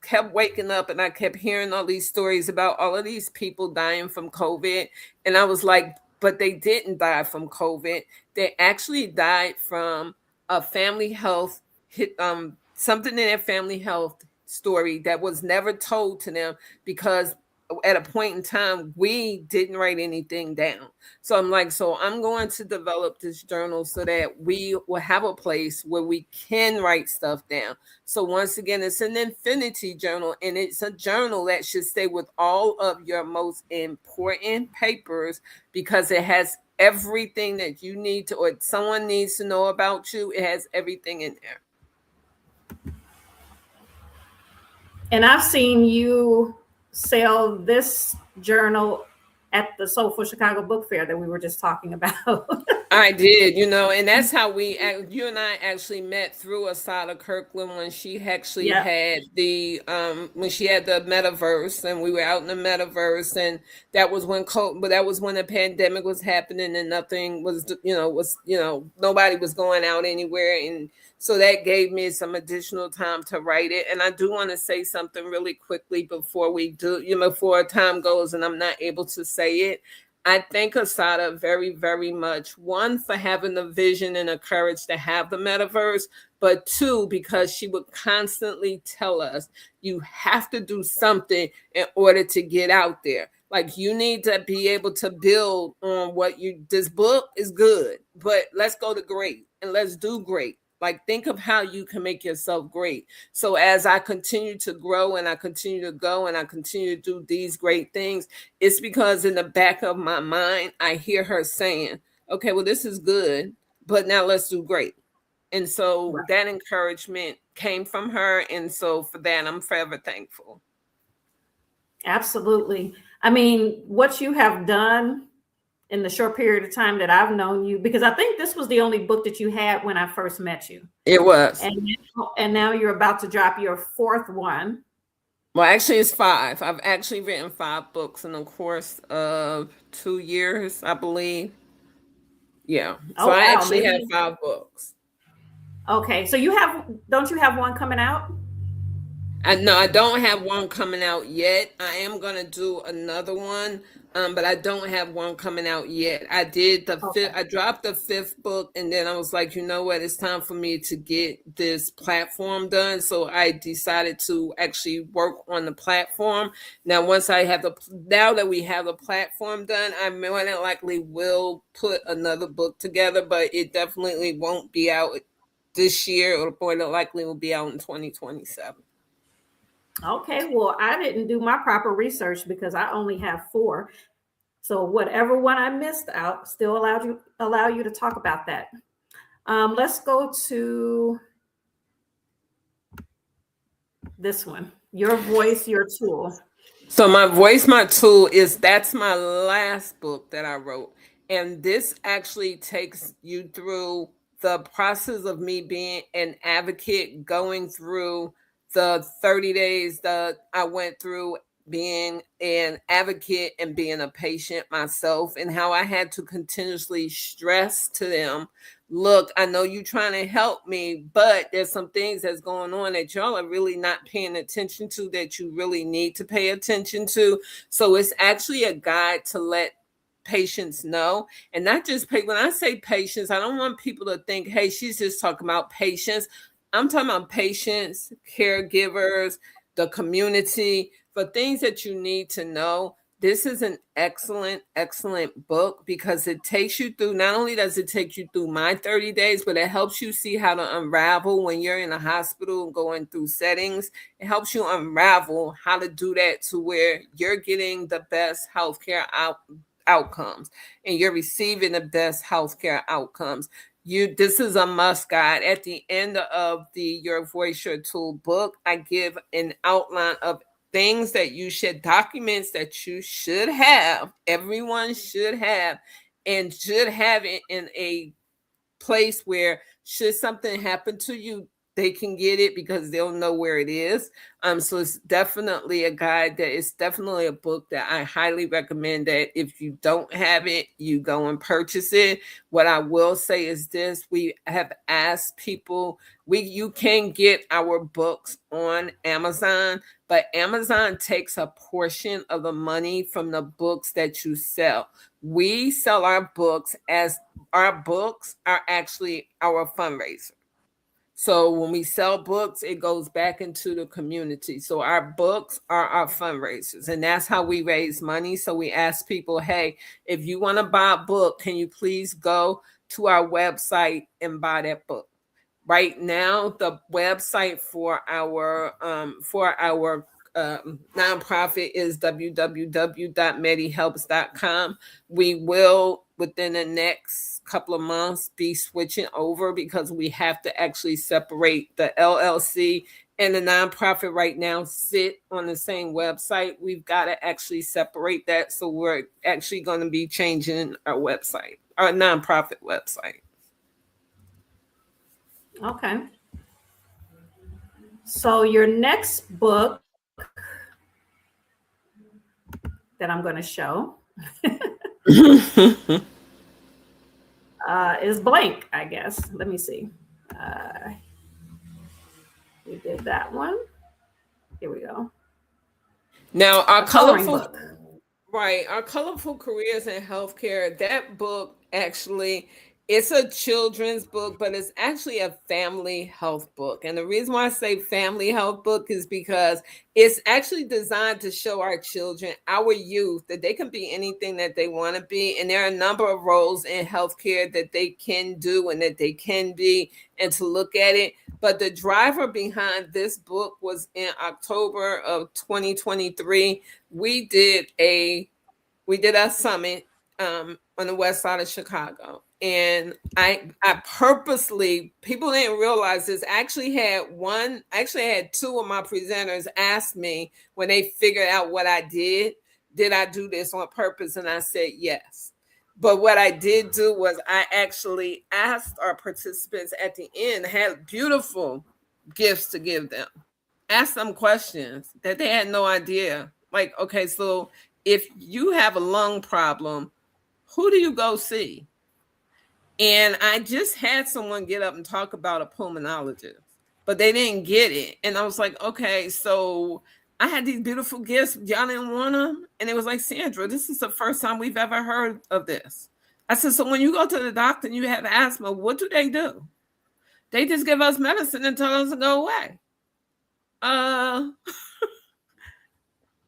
kept waking up and I kept hearing all these stories about all of these people dying from COVID. And I was like, but they didn't die from COVID. They actually died from a family health something in their family health story that was never told to them, because at a point in time, we didn't write anything down. So I'm like, so I'm going to develop this journal so that we will have a place where we can write stuff down. So once again, it's an infinity journal, and it's a journal that should stay with all of your most important papers, because it has everything that you need to, or someone needs to know about you. It has everything in there. And I've seen you sell this journal at the Soulful Chicago Book Fair that we were just talking about. I did, and that's how you and I actually met, through Asada Kirkland, when she actually had when she had the metaverse, and we were out in the metaverse, and that was when the pandemic was happening, and nothing was, nobody was going out anywhere. And so that gave me some additional time to write it. And I do want to say something really quickly before we do, before time goes and I'm not able to say it. I thank Asada very, very much. One, for having the vision and the courage to have the metaverse, but two, because she would constantly tell us, you have to do something in order to get out there. Like, you need to be able to build on this book is good, but let's go to great and let's do great. Like, think of how you can make yourself great. So as I continue to grow and I continue to go and I continue to do these great things, it's because in the back of my mind, I hear her saying, okay, well, this is good, but now let's do great. And so that encouragement came from her. And so for that, I'm forever thankful. Absolutely. I mean, what you have done in the short period of time that I've known you, because I think this was the only book that you had when I first met you. It was. And now you're about to drop your fourth one. Well, actually, it's 5. I've actually written 5 books in the course of 2 years, I believe. Yeah. So I actually have 5 books. Okay. So don't you have one coming out? No, I don't have one coming out yet. I am going to do another one, but I don't have one coming out yet. I did I dropped the 5th book, and then I was like, you know what? It's time for me to get this platform done. So I decided to actually work on the platform. Now, now that we have the platform done, I more than likely will put another book together, but it definitely won't be out this year, or more than likely will be out in 2027. Okay, well, I didn't do my proper research because I only have 4. So whatever one I missed out, still allow you to talk about that. Let's go to this one. Your Voice, Your Tool. So My Voice, My Tool that's my last book that I wrote. And this actually takes you through the process of me being an advocate, going through the 30 days that I went through being an advocate and being a patient myself, and how I had to continuously stress to them look, I know you're trying to help me, but there's some things that's going on that y'all are really not paying attention to that you really need to pay attention to. So it's actually a guide to let patients know, and not just when I say patients, I don't want people to think, hey, she's just talking about patients. I'm talking about patients, caregivers, the community, for things that you need to know. This is an excellent, excellent book because it takes you through, not only does it take you through my 30 days, but it helps you see how to unravel when you're in a hospital and going through settings. It helps you unravel how to do that to where you're getting the best healthcare outcomes and you're receiving the best healthcare outcomes. This is a must guide. At the end of the Your Voice, Your Tool book, I give an outline of things that you should, documents that you should have, everyone should have, and should have it in a place where should something happen to you, they can get it because they'll know where it is. So it's definitely a guide that is definitely a book that I highly recommend that if you don't have it, you go and purchase it. What I will say is this: we have asked people, you can get our books on Amazon, but Amazon takes a portion of the money from the books that you sell. We sell our books as our books are actually our fundraiser. So when we sell books, it goes back into the community. So our books are our fundraisers, and that's how we raise money. So we ask people, hey, if you want to buy a book, can you please go to our website and buy that book? Right now, the website for our nonprofit is www.Medi-Helpz.com. We will, within the next couple of months, be switching over because we have to actually separate the LLC and the nonprofit right now sit on the same website. We've got to actually separate that. So we're actually going to be changing our website, our nonprofit website. Okay. So your next book that I'm going to show is blank, I guess. Let me see. We did that one. Here we go. Now, our colorful book. Right, our colorful careers in healthcare. That book actually, it's a children's book, but it's actually a family health book. And the reason why I say family health book is because it's actually designed to show our children, our youth, that they can be anything that they want to be. And there are a number of roles in healthcare that they can do and that they can be, and to look at it. But the driver behind this book was in October of 2023. We did a summit on the west side of Chicago. And I purposely, people didn't realize this, I actually had two of my presenters ask me when they figured out what I did I do this on purpose? And I said, yes. But what I did do was I actually asked our participants at the end, had beautiful gifts to give them, asked them questions that they had no idea. Like, okay, so if you have a lung problem, who do you go see? And I just had someone get up and talk about a pulmonologist, but they didn't get it. And I was like, okay, so I had these beautiful gifts. Y'all didn't want them? And it was like, Sandra, this is the first time we've ever heard of this. I said, so when you go to the doctor and you have asthma, what do? They just give us medicine and tell us to go away.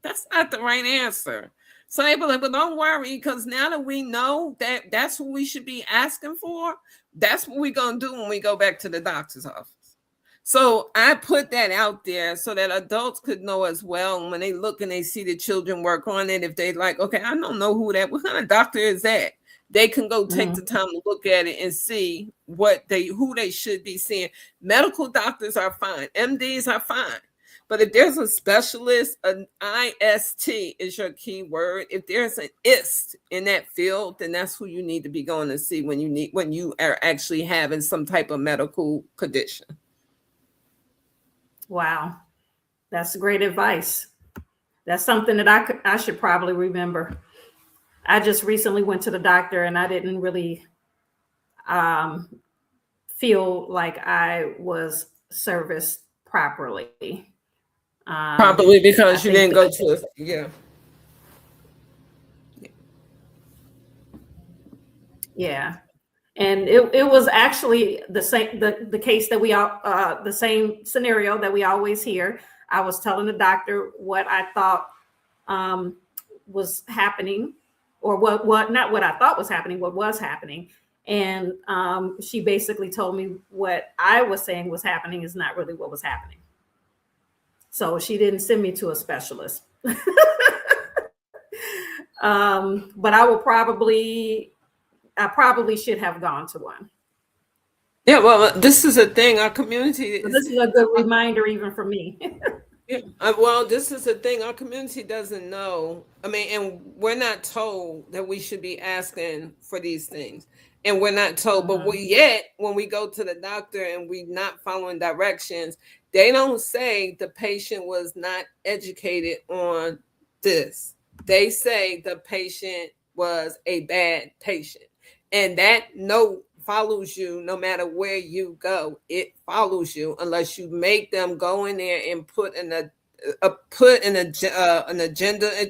That's not the right answer. So they were like, but don't worry, because now that we know that that's what we should be asking for, that's what we're going to do when we go back to the doctor's office. So I put that out there so that adults could know as well. And when they look and they see the children work on it, if they like, okay, I don't know what kind of doctor is that? They can go take the time to look at it and see who they should be seeing. Medical doctors are fine. MDs are fine. But if there's a specialist, an IST is your key word. If there's an IST in that field, then that's who you need to be going to see when you are actually having some type of medical condition. Wow, that's great advice. That's something that I should probably remember. I just recently went to the doctor and I didn't really feel like I was serviced properly. Probably because you didn't go to yeah. Yeah. And it was actually the same the case that we all the same scenario that we always hear. I was telling the doctor what I thought was happening, or what not what I thought was happening, what was happening. And she basically told me what I was saying was happening is not really what was happening. So she didn't send me to a specialist. But I probably should have gone to one. Yeah, well, this is a thing. Our community. So this is a good reminder, even for me. Yeah, well, this is the thing. Our community doesn't know. I mean, and we're not told that we should be asking for these things, and we're not told. But yet, when we go to the doctor and we're not following directions, they don't say the patient was not educated on this. They say the patient was a bad patient, and that note follows you no matter where you go. It follows you unless you make them go in there and put an agenda,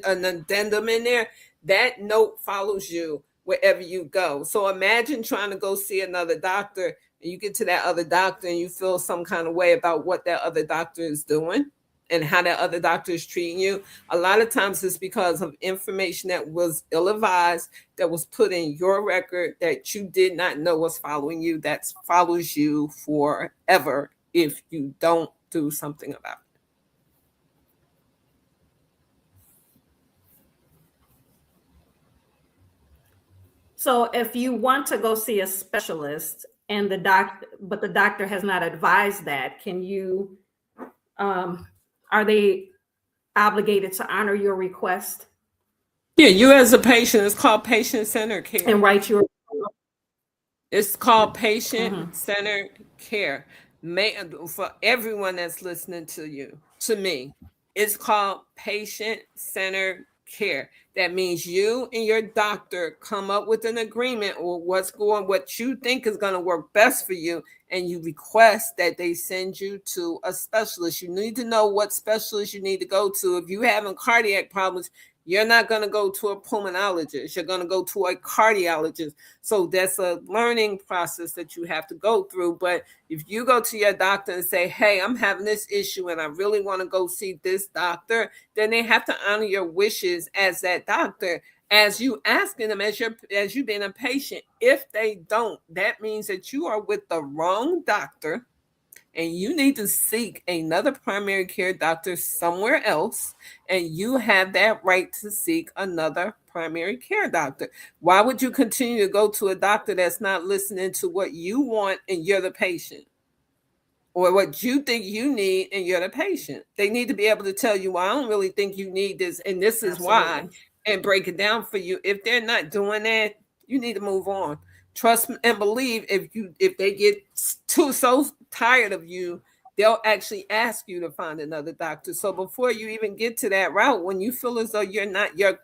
an addendum in there. That note follows you wherever you go. So imagine trying to go see another doctor, and you get to that other doctor and you feel some kind of way about what that other doctor is doing and how that other doctor is treating you. A lot of times it's because of information that was ill-advised, that was put in your record that you did not know was following you, that follows you forever if you don't do something about it. So if you want to go see a specialist and the doctor has not advised that, can you, are they obligated to honor your request? Yeah, you as a patient, it's called patient-centered care. And write your... It's called patient-centered care. For everyone that's listening to me, it's called patient-centered care. That means you and your doctor come up with an agreement or what you think is going to work best for you, and you request that they send you to a specialist. You need to know what specialist you need to go to. If you're having cardiac problems, you're not going to go to a pulmonologist. You're going to go to a cardiologist. So that's a learning process that you have to go through. But if you go to your doctor and say, hey, I'm having this issue and I really want to go see this doctor, then they have to honor your wishes as that doctor, as you asking them, as you being a patient. If they don't, that means that you are with the wrong doctor, and you need to seek another primary care doctor somewhere else, and you have that right to seek another primary care doctor. Why would you continue to go to a doctor that's not listening to what you want and you're the patient, or what you think you need and you're the patient? They need to be able to tell you, well, I don't really think you need this, and this is why, and break it down for you. If they're not doing that, you need to move on. Trust and believe, if they get so tired of you, they'll actually ask you to find another doctor. So before you even get to that route, when you feel as though you're not, your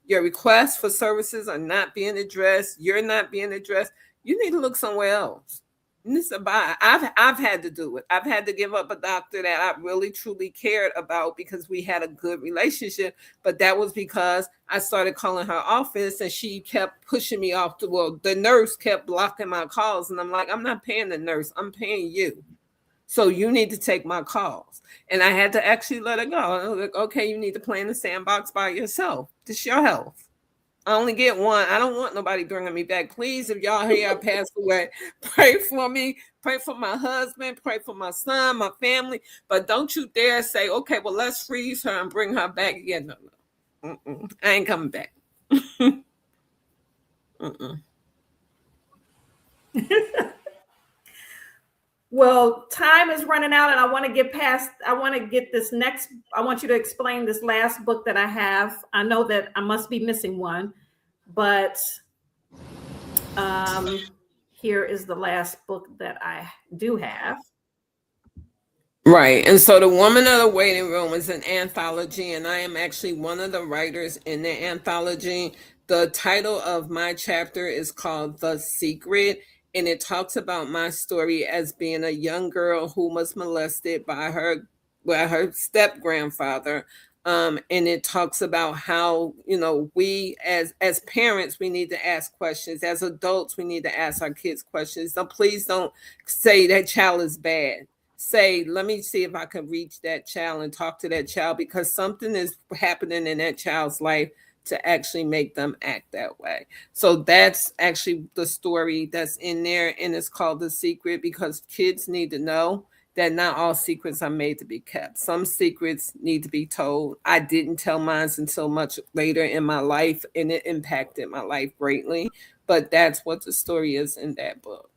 requests for services are not being addressed, you're not being addressed, you need to look somewhere else. I've had to do it. I've had to give up a doctor that I really truly cared about because we had a good relationship, but that was because I started calling her office and she kept pushing me off the nurse kept blocking my calls, and I'm like, I'm not paying the nurse, I'm paying you. So you need to take my calls. And I had to actually let her go. I was like, okay, you need to play in the sandbox by yourself. This is your health. I only get one. I don't want nobody bringing me back. Please, if y'all hear I passed away, pray for me. Pray for my husband. Pray for my son, my family. But don't you dare say, okay, well, let's freeze her and bring her back again. No. I ain't coming back. Well, time is running out, and I want to get this next. I want you to explain this last book that I have. I know that I must be missing one, but here is the last book that I do have. Right. And so The Woman of the Waiting Room is an anthology, and I am actually one of the writers in the anthology. The title of my chapter is called The Secret. and it talks about my story as being a young girl who was molested by her step grandfather. And it talks about how, we as parents, we need to ask questions. As adults, we need to ask our kids questions. So please don't say that child is bad. Say, let me see if I can reach that child and talk to that child, because something is happening in that child's life to actually make them act that way. So that's actually the story that's in there, and it's called The Secret, because kids need to know that not all secrets are made to be kept. Some secrets need to be told. I didn't tell mine until much later in my life, and it impacted my life greatly. But that's what the story is in that book.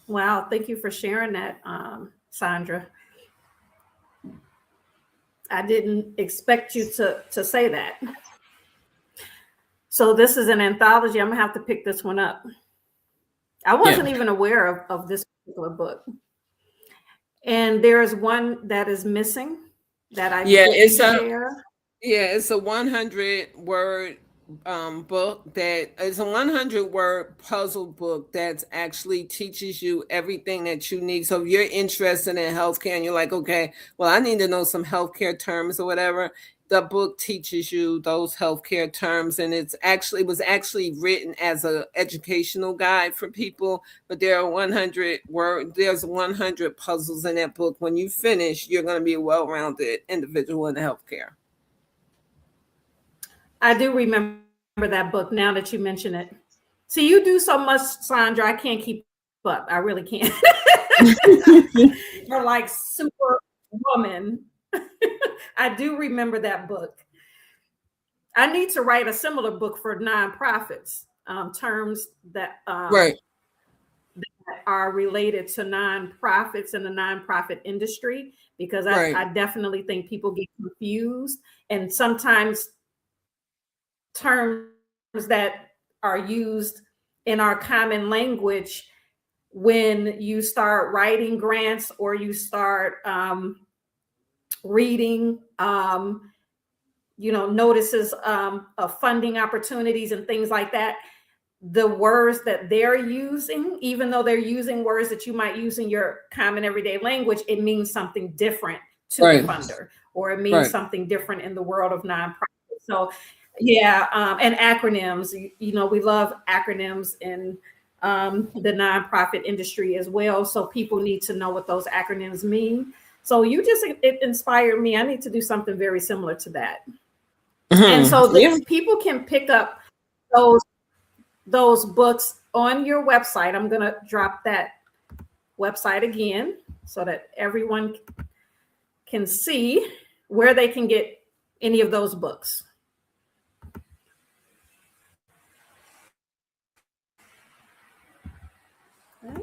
Wow, thank you for sharing that, Sandra. I didn't expect you to say that. So this is an anthology. I'm gonna have to pick this one up. I wasn't even aware of this particular book. And there is one that is missing that I didn't share. It's a 100-word book that is a 100-word puzzle book that actually teaches you everything that you need. So if you're interested in healthcare and you're like, okay, well, I need to know some healthcare terms or whatever, the book teaches you those healthcare terms, and it was actually written as an educational guide for people. But there's 100 puzzles in that book. When you finish, you're going to be a well-rounded individual in healthcare. I do remember that book now that you mention it. See, you do so much, Sandra, I can't keep up. I really can't. You're like super woman. I do remember that book. I need to write a similar book for nonprofits, terms that, that are related to nonprofits and the nonprofit industry, because I definitely think people get confused, and sometimes terms that are used in our common language, when you start writing grants or you start reading notices of funding opportunities and things like that, the words that they're using, even though they're using words that you might use in your common everyday language, it means something different to the funder, or it means something different in the world of nonprofit. So and acronyms, we love acronyms in the nonprofit industry as well. So people need to know what those acronyms mean. So it inspired me. I need to do something very similar to that. And so people can pick up those books on your website. I'm going to drop that website again so that everyone can see where they can get any of those books. Okay.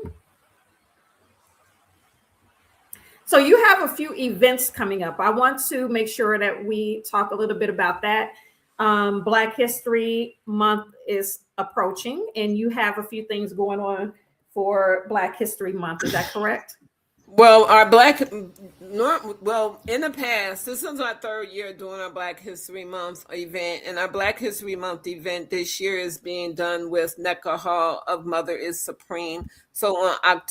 So you have a few events coming up. I want to make sure that we talk a little bit about that. Black History Month is approaching, and you have a few things going on for Black History Month. Is that correct? Well, in the past, this is our third year doing our Black History Month event, and our Black History Month event this year is being done with NECA Hall of Mother is Supreme. So on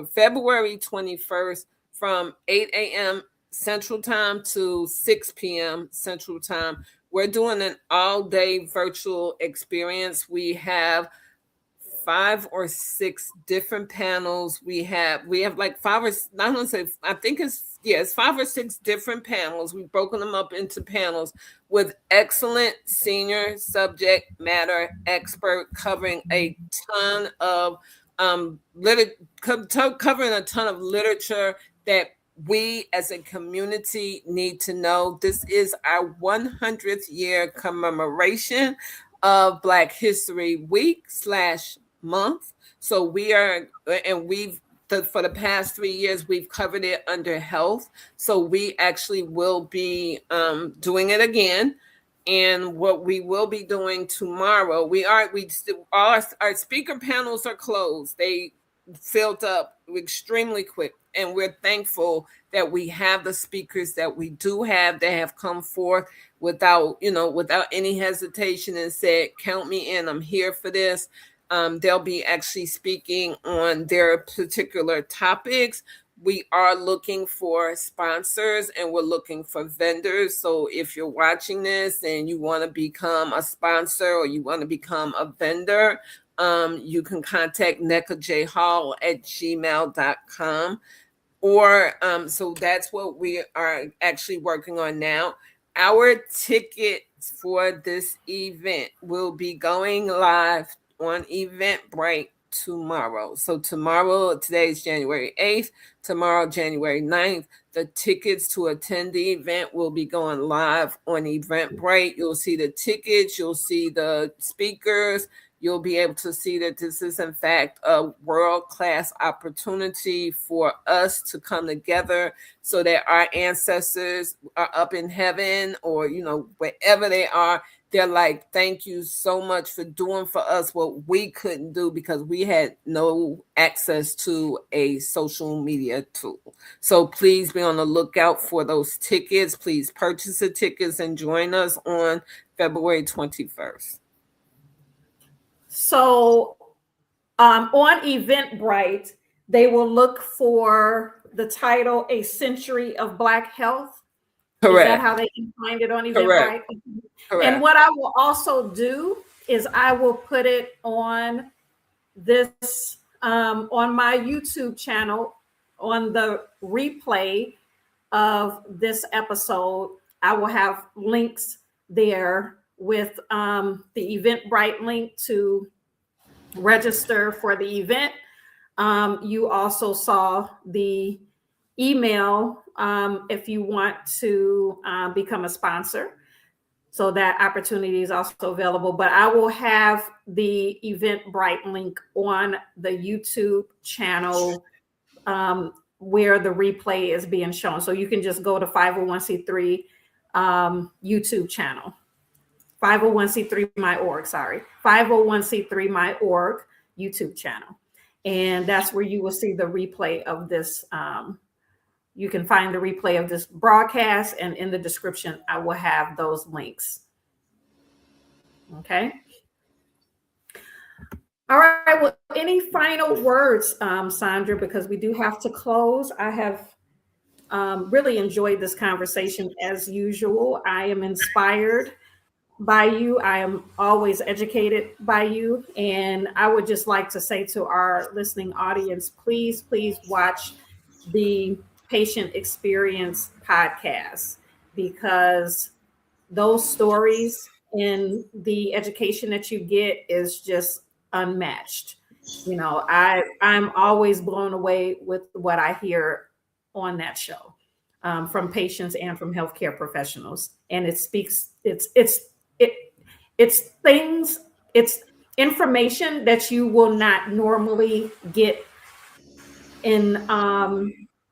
February 21st from 8 a.m. Central Time to 6 p.m. Central Time, we're doing an all-day virtual experience. We have 5 or 6 different panels. We have like 5 or not gonna say, I think it's 5 or 6 different panels. We've broken them up into panels with excellent senior subject matter expert covering a ton of covering a ton of literature that we as a community need to know. This is our 100th year commemoration of Black History Week / month. So we are, and for the past 3 years, we've covered it under health. So we actually will be doing it again. And what we will be doing tomorrow, our speaker panels are closed. They filled up extremely quick. And we're thankful that we have the speakers that we do have that have come forth without any hesitation and said, count me in, I'm here for this. They'll be actually speaking on their particular topics. We are looking for sponsors and we're looking for vendors. So if you're watching this and you want to become a sponsor or you want to become a vendor, you can contact necajhall@gmail.com. Or so that's what we are actually working on now. Our tickets for this event will be going live on Eventbrite tomorrow. So today is January 8th, tomorrow, January 9th, the tickets to attend the event will be going live on Eventbrite. You'll see the tickets, you'll see the speakers, you'll be able to see that this is, in fact, a world-class opportunity for us to come together so that our ancestors are up in heaven or, wherever they are. They're like, thank you so much for doing for us what we couldn't do because we had no access to a social media tool. So please be on the lookout for those tickets. Please purchase the tickets and join us on February 21st. So on Eventbrite, they will look for the title, A Century of Black Health. Correct. Is that how they can find it on Eventbrite? Correct. And what I will also do is I will put it on this, on my YouTube channel, on the replay of this episode. I will have links there with the Eventbrite link to register for the event. You also saw the email if you want to become a sponsor. So that opportunity is also available. But I will have the Eventbrite link on the YouTube channel where the replay is being shown. So you can just go to 501c3 YouTube channel. 501c3 my.org, 501c3 my.org YouTube channel. And that's where you will see the replay of this. You can find the replay of this broadcast, and in the description, I will have those links. Okay. All right. Well, any final words, Sandra, because we do have to close. I have really enjoyed this conversation as usual. I am inspired by you. I am always educated by you. And I would just like to say to our listening audience, please watch the Patient Experience podcast, because those stories and the education that you get is just unmatched. I'm always blown away with what I hear on that show from patients and from healthcare professionals. And it speaks, it's information that you will not normally get in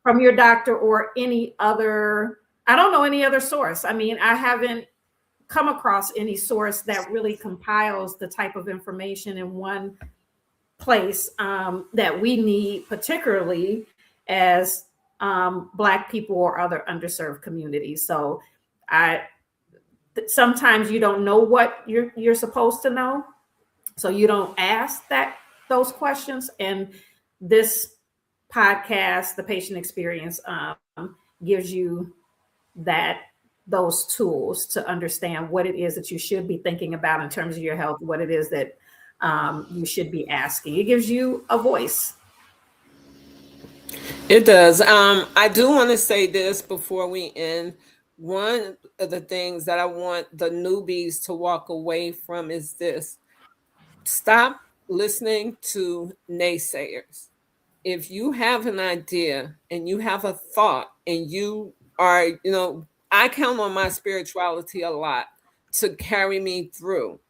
from your doctor or any other, I don't know any other source. I mean, I haven't come across any source that really compiles the type of information in one place that we need, particularly as Black people or other underserved communities. So sometimes you don't know what you're supposed to know, so you don't ask those questions. And this podcast, the Patient Experience, gives you those tools to understand what it is that you should be thinking about in terms of your health, what it is that you should be asking. It gives you a voice. It does. I do want to say this before we end. One of the things that I want the newbies to walk away from is this: stop listening to naysayers. If you have an idea and you have a thought and you are, I count on my spirituality a lot to carry me through.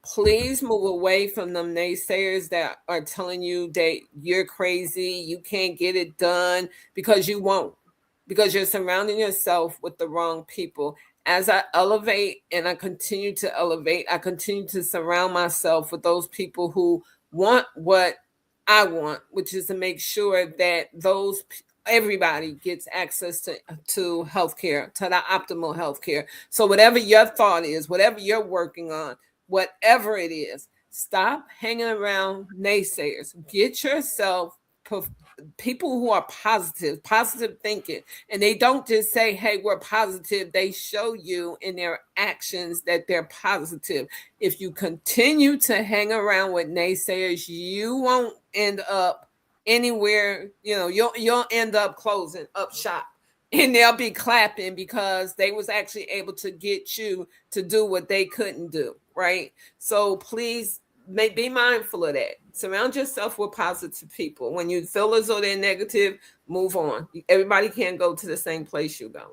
Please move away from them naysayers that are telling you that you're crazy, you can't get it done, because you won't, because you're surrounding yourself with the wrong people. As I elevate and I continue to elevate, I continue to surround myself with those people who want what I want, which is to make sure that those everybody gets access to healthcare, to the optimal healthcare. So whatever your thought is, whatever you're working on, whatever it is, stop hanging around naysayers. Get yourself people who are positive thinking, and they don't just say, hey, we're positive. They show you in their actions that they're positive. If you continue to hang around with naysayers, you won't end up anywhere. You'll end up closing up shop, and they'll be clapping because they was actually able to get you to do what they couldn't do, right? So please be mindful of that. Surround yourself with positive people. When you feel as though they're negative, move on. Everybody can't go to the same place you're going.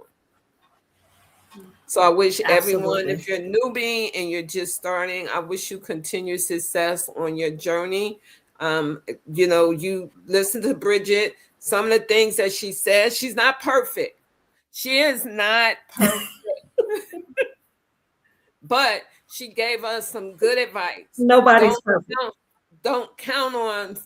So I wish everyone, if you're a newbie and you're just starting, I wish you continued success on your journey. You listen to Bridgett, some of the things that she says, she's not perfect. She is not perfect. But she gave us some good advice. Nobody's perfect. Don't count on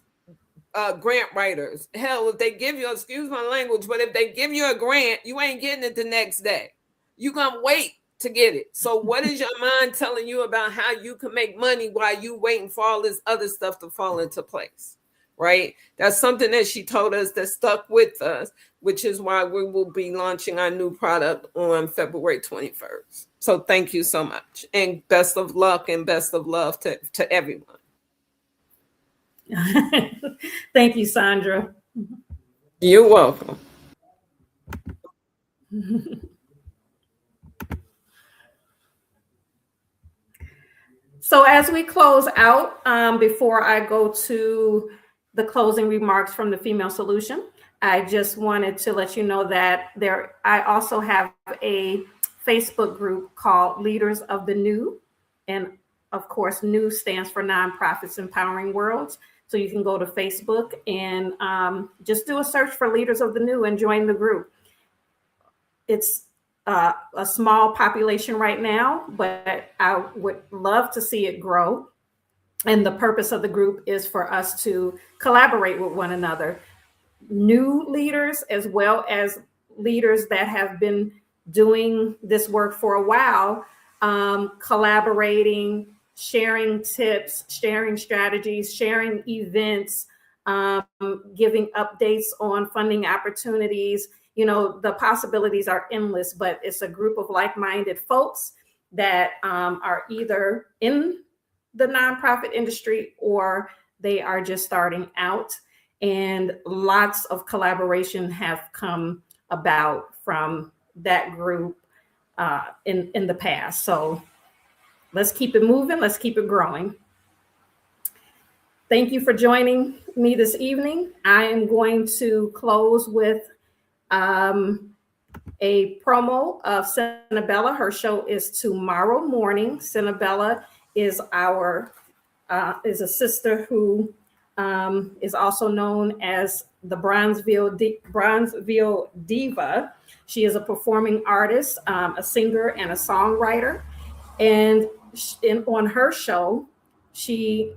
grant writers. Hell, if they give you, excuse my language, but if they give you a grant, you ain't getting it the next day. You're going to wait to get it. So what is your mind telling you about how you can make money while you waiting for all this other stuff to fall into place? Right? That's something that she told us that stuck with us, which is why we will be launching our new product on February 21st. So thank you so much, and best of luck and best of love to everyone. Thank you, Sandra. You're welcome. So as we close out, before I go to the closing remarks from the Female Solution, I just wanted to let you know that I also have a Facebook group called Leaders of the New. And of course, NEW stands for Nonprofits Empowering Worlds. So you can go to Facebook and just do a search for Leaders of the New and join the group. It's a small population right now, but I would love to see it grow. And the purpose of the group is for us to collaborate with one another. New leaders, as well as leaders that have been doing this work for a while, collaborating, sharing tips, sharing strategies, sharing events, giving updates on funding opportunities. The possibilities are endless, but it's a group of like-minded folks that are either in the nonprofit industry or they are just starting out. And lots of collaboration have come about from that group in the past. So let's keep it moving. Let's keep it growing. Thank you for joining me this evening. I am going to close with a promo of Cinnabella. Her show is tomorrow morning. Cinnabella is is a sister who is also known as the Bronzeville Diva. She is a performing artist, a singer, and a songwriter. And on her show, she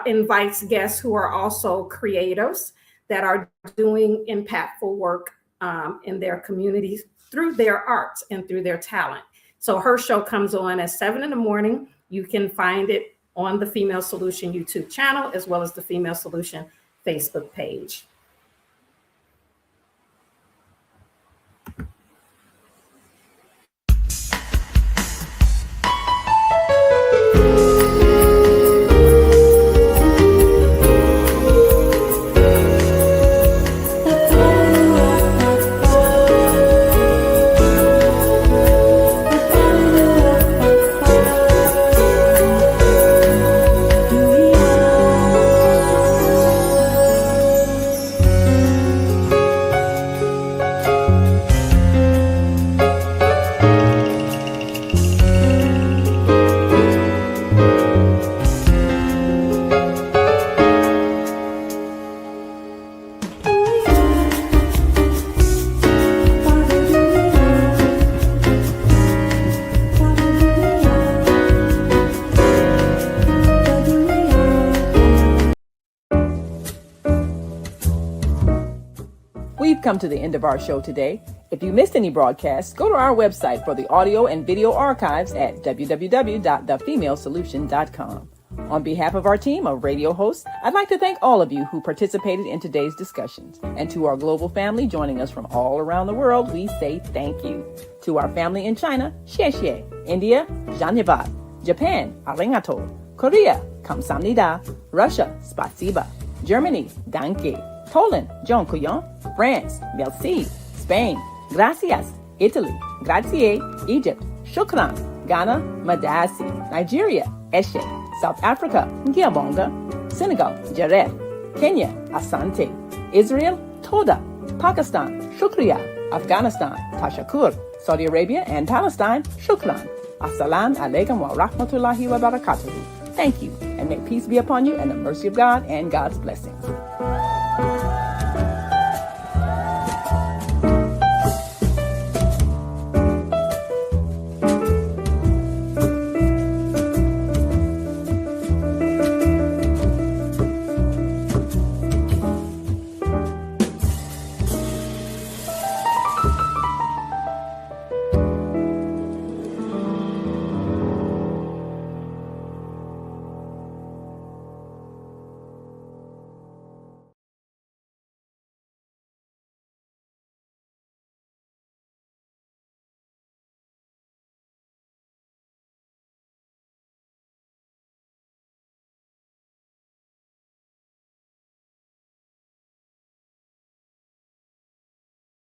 invites guests who are also creatives that are doing impactful work in their communities through their arts and through their talent. So her show comes on at 7 a.m. You can find it on the Female Solution YouTube channel, as well as the Female Solution Facebook page. come to the end of our show today. If you missed any broadcasts, go to our website for the audio and video archives at www.thefemalesolution.com. On behalf of our team of radio hosts, I'd like to thank all of you who participated in today's discussions. And to our global family joining us from all around the world, we say thank you. To our family in China, xie xie. India, dhanyavad. Japan, arigato. Korea, kamsamnida. Russia, spasiba. Germany, danke. Poland, dziękuję. France, merci. Spain, gracias. Italy, grazie. Egypt, shukran. Ghana, madasi. Nigeria, eshe. South Africa, Ngiyabonga. Senegal, Jaref. Kenya, Asante. Israel, Toda. Pakistan, Shukriya. Afghanistan, Tashakur. Saudi Arabia and Palestine, Shukran. Assalamu alaikum wa rahmatullahi wa barakatuhu. Thank you, and may peace be upon you and the mercy of God and God's blessings.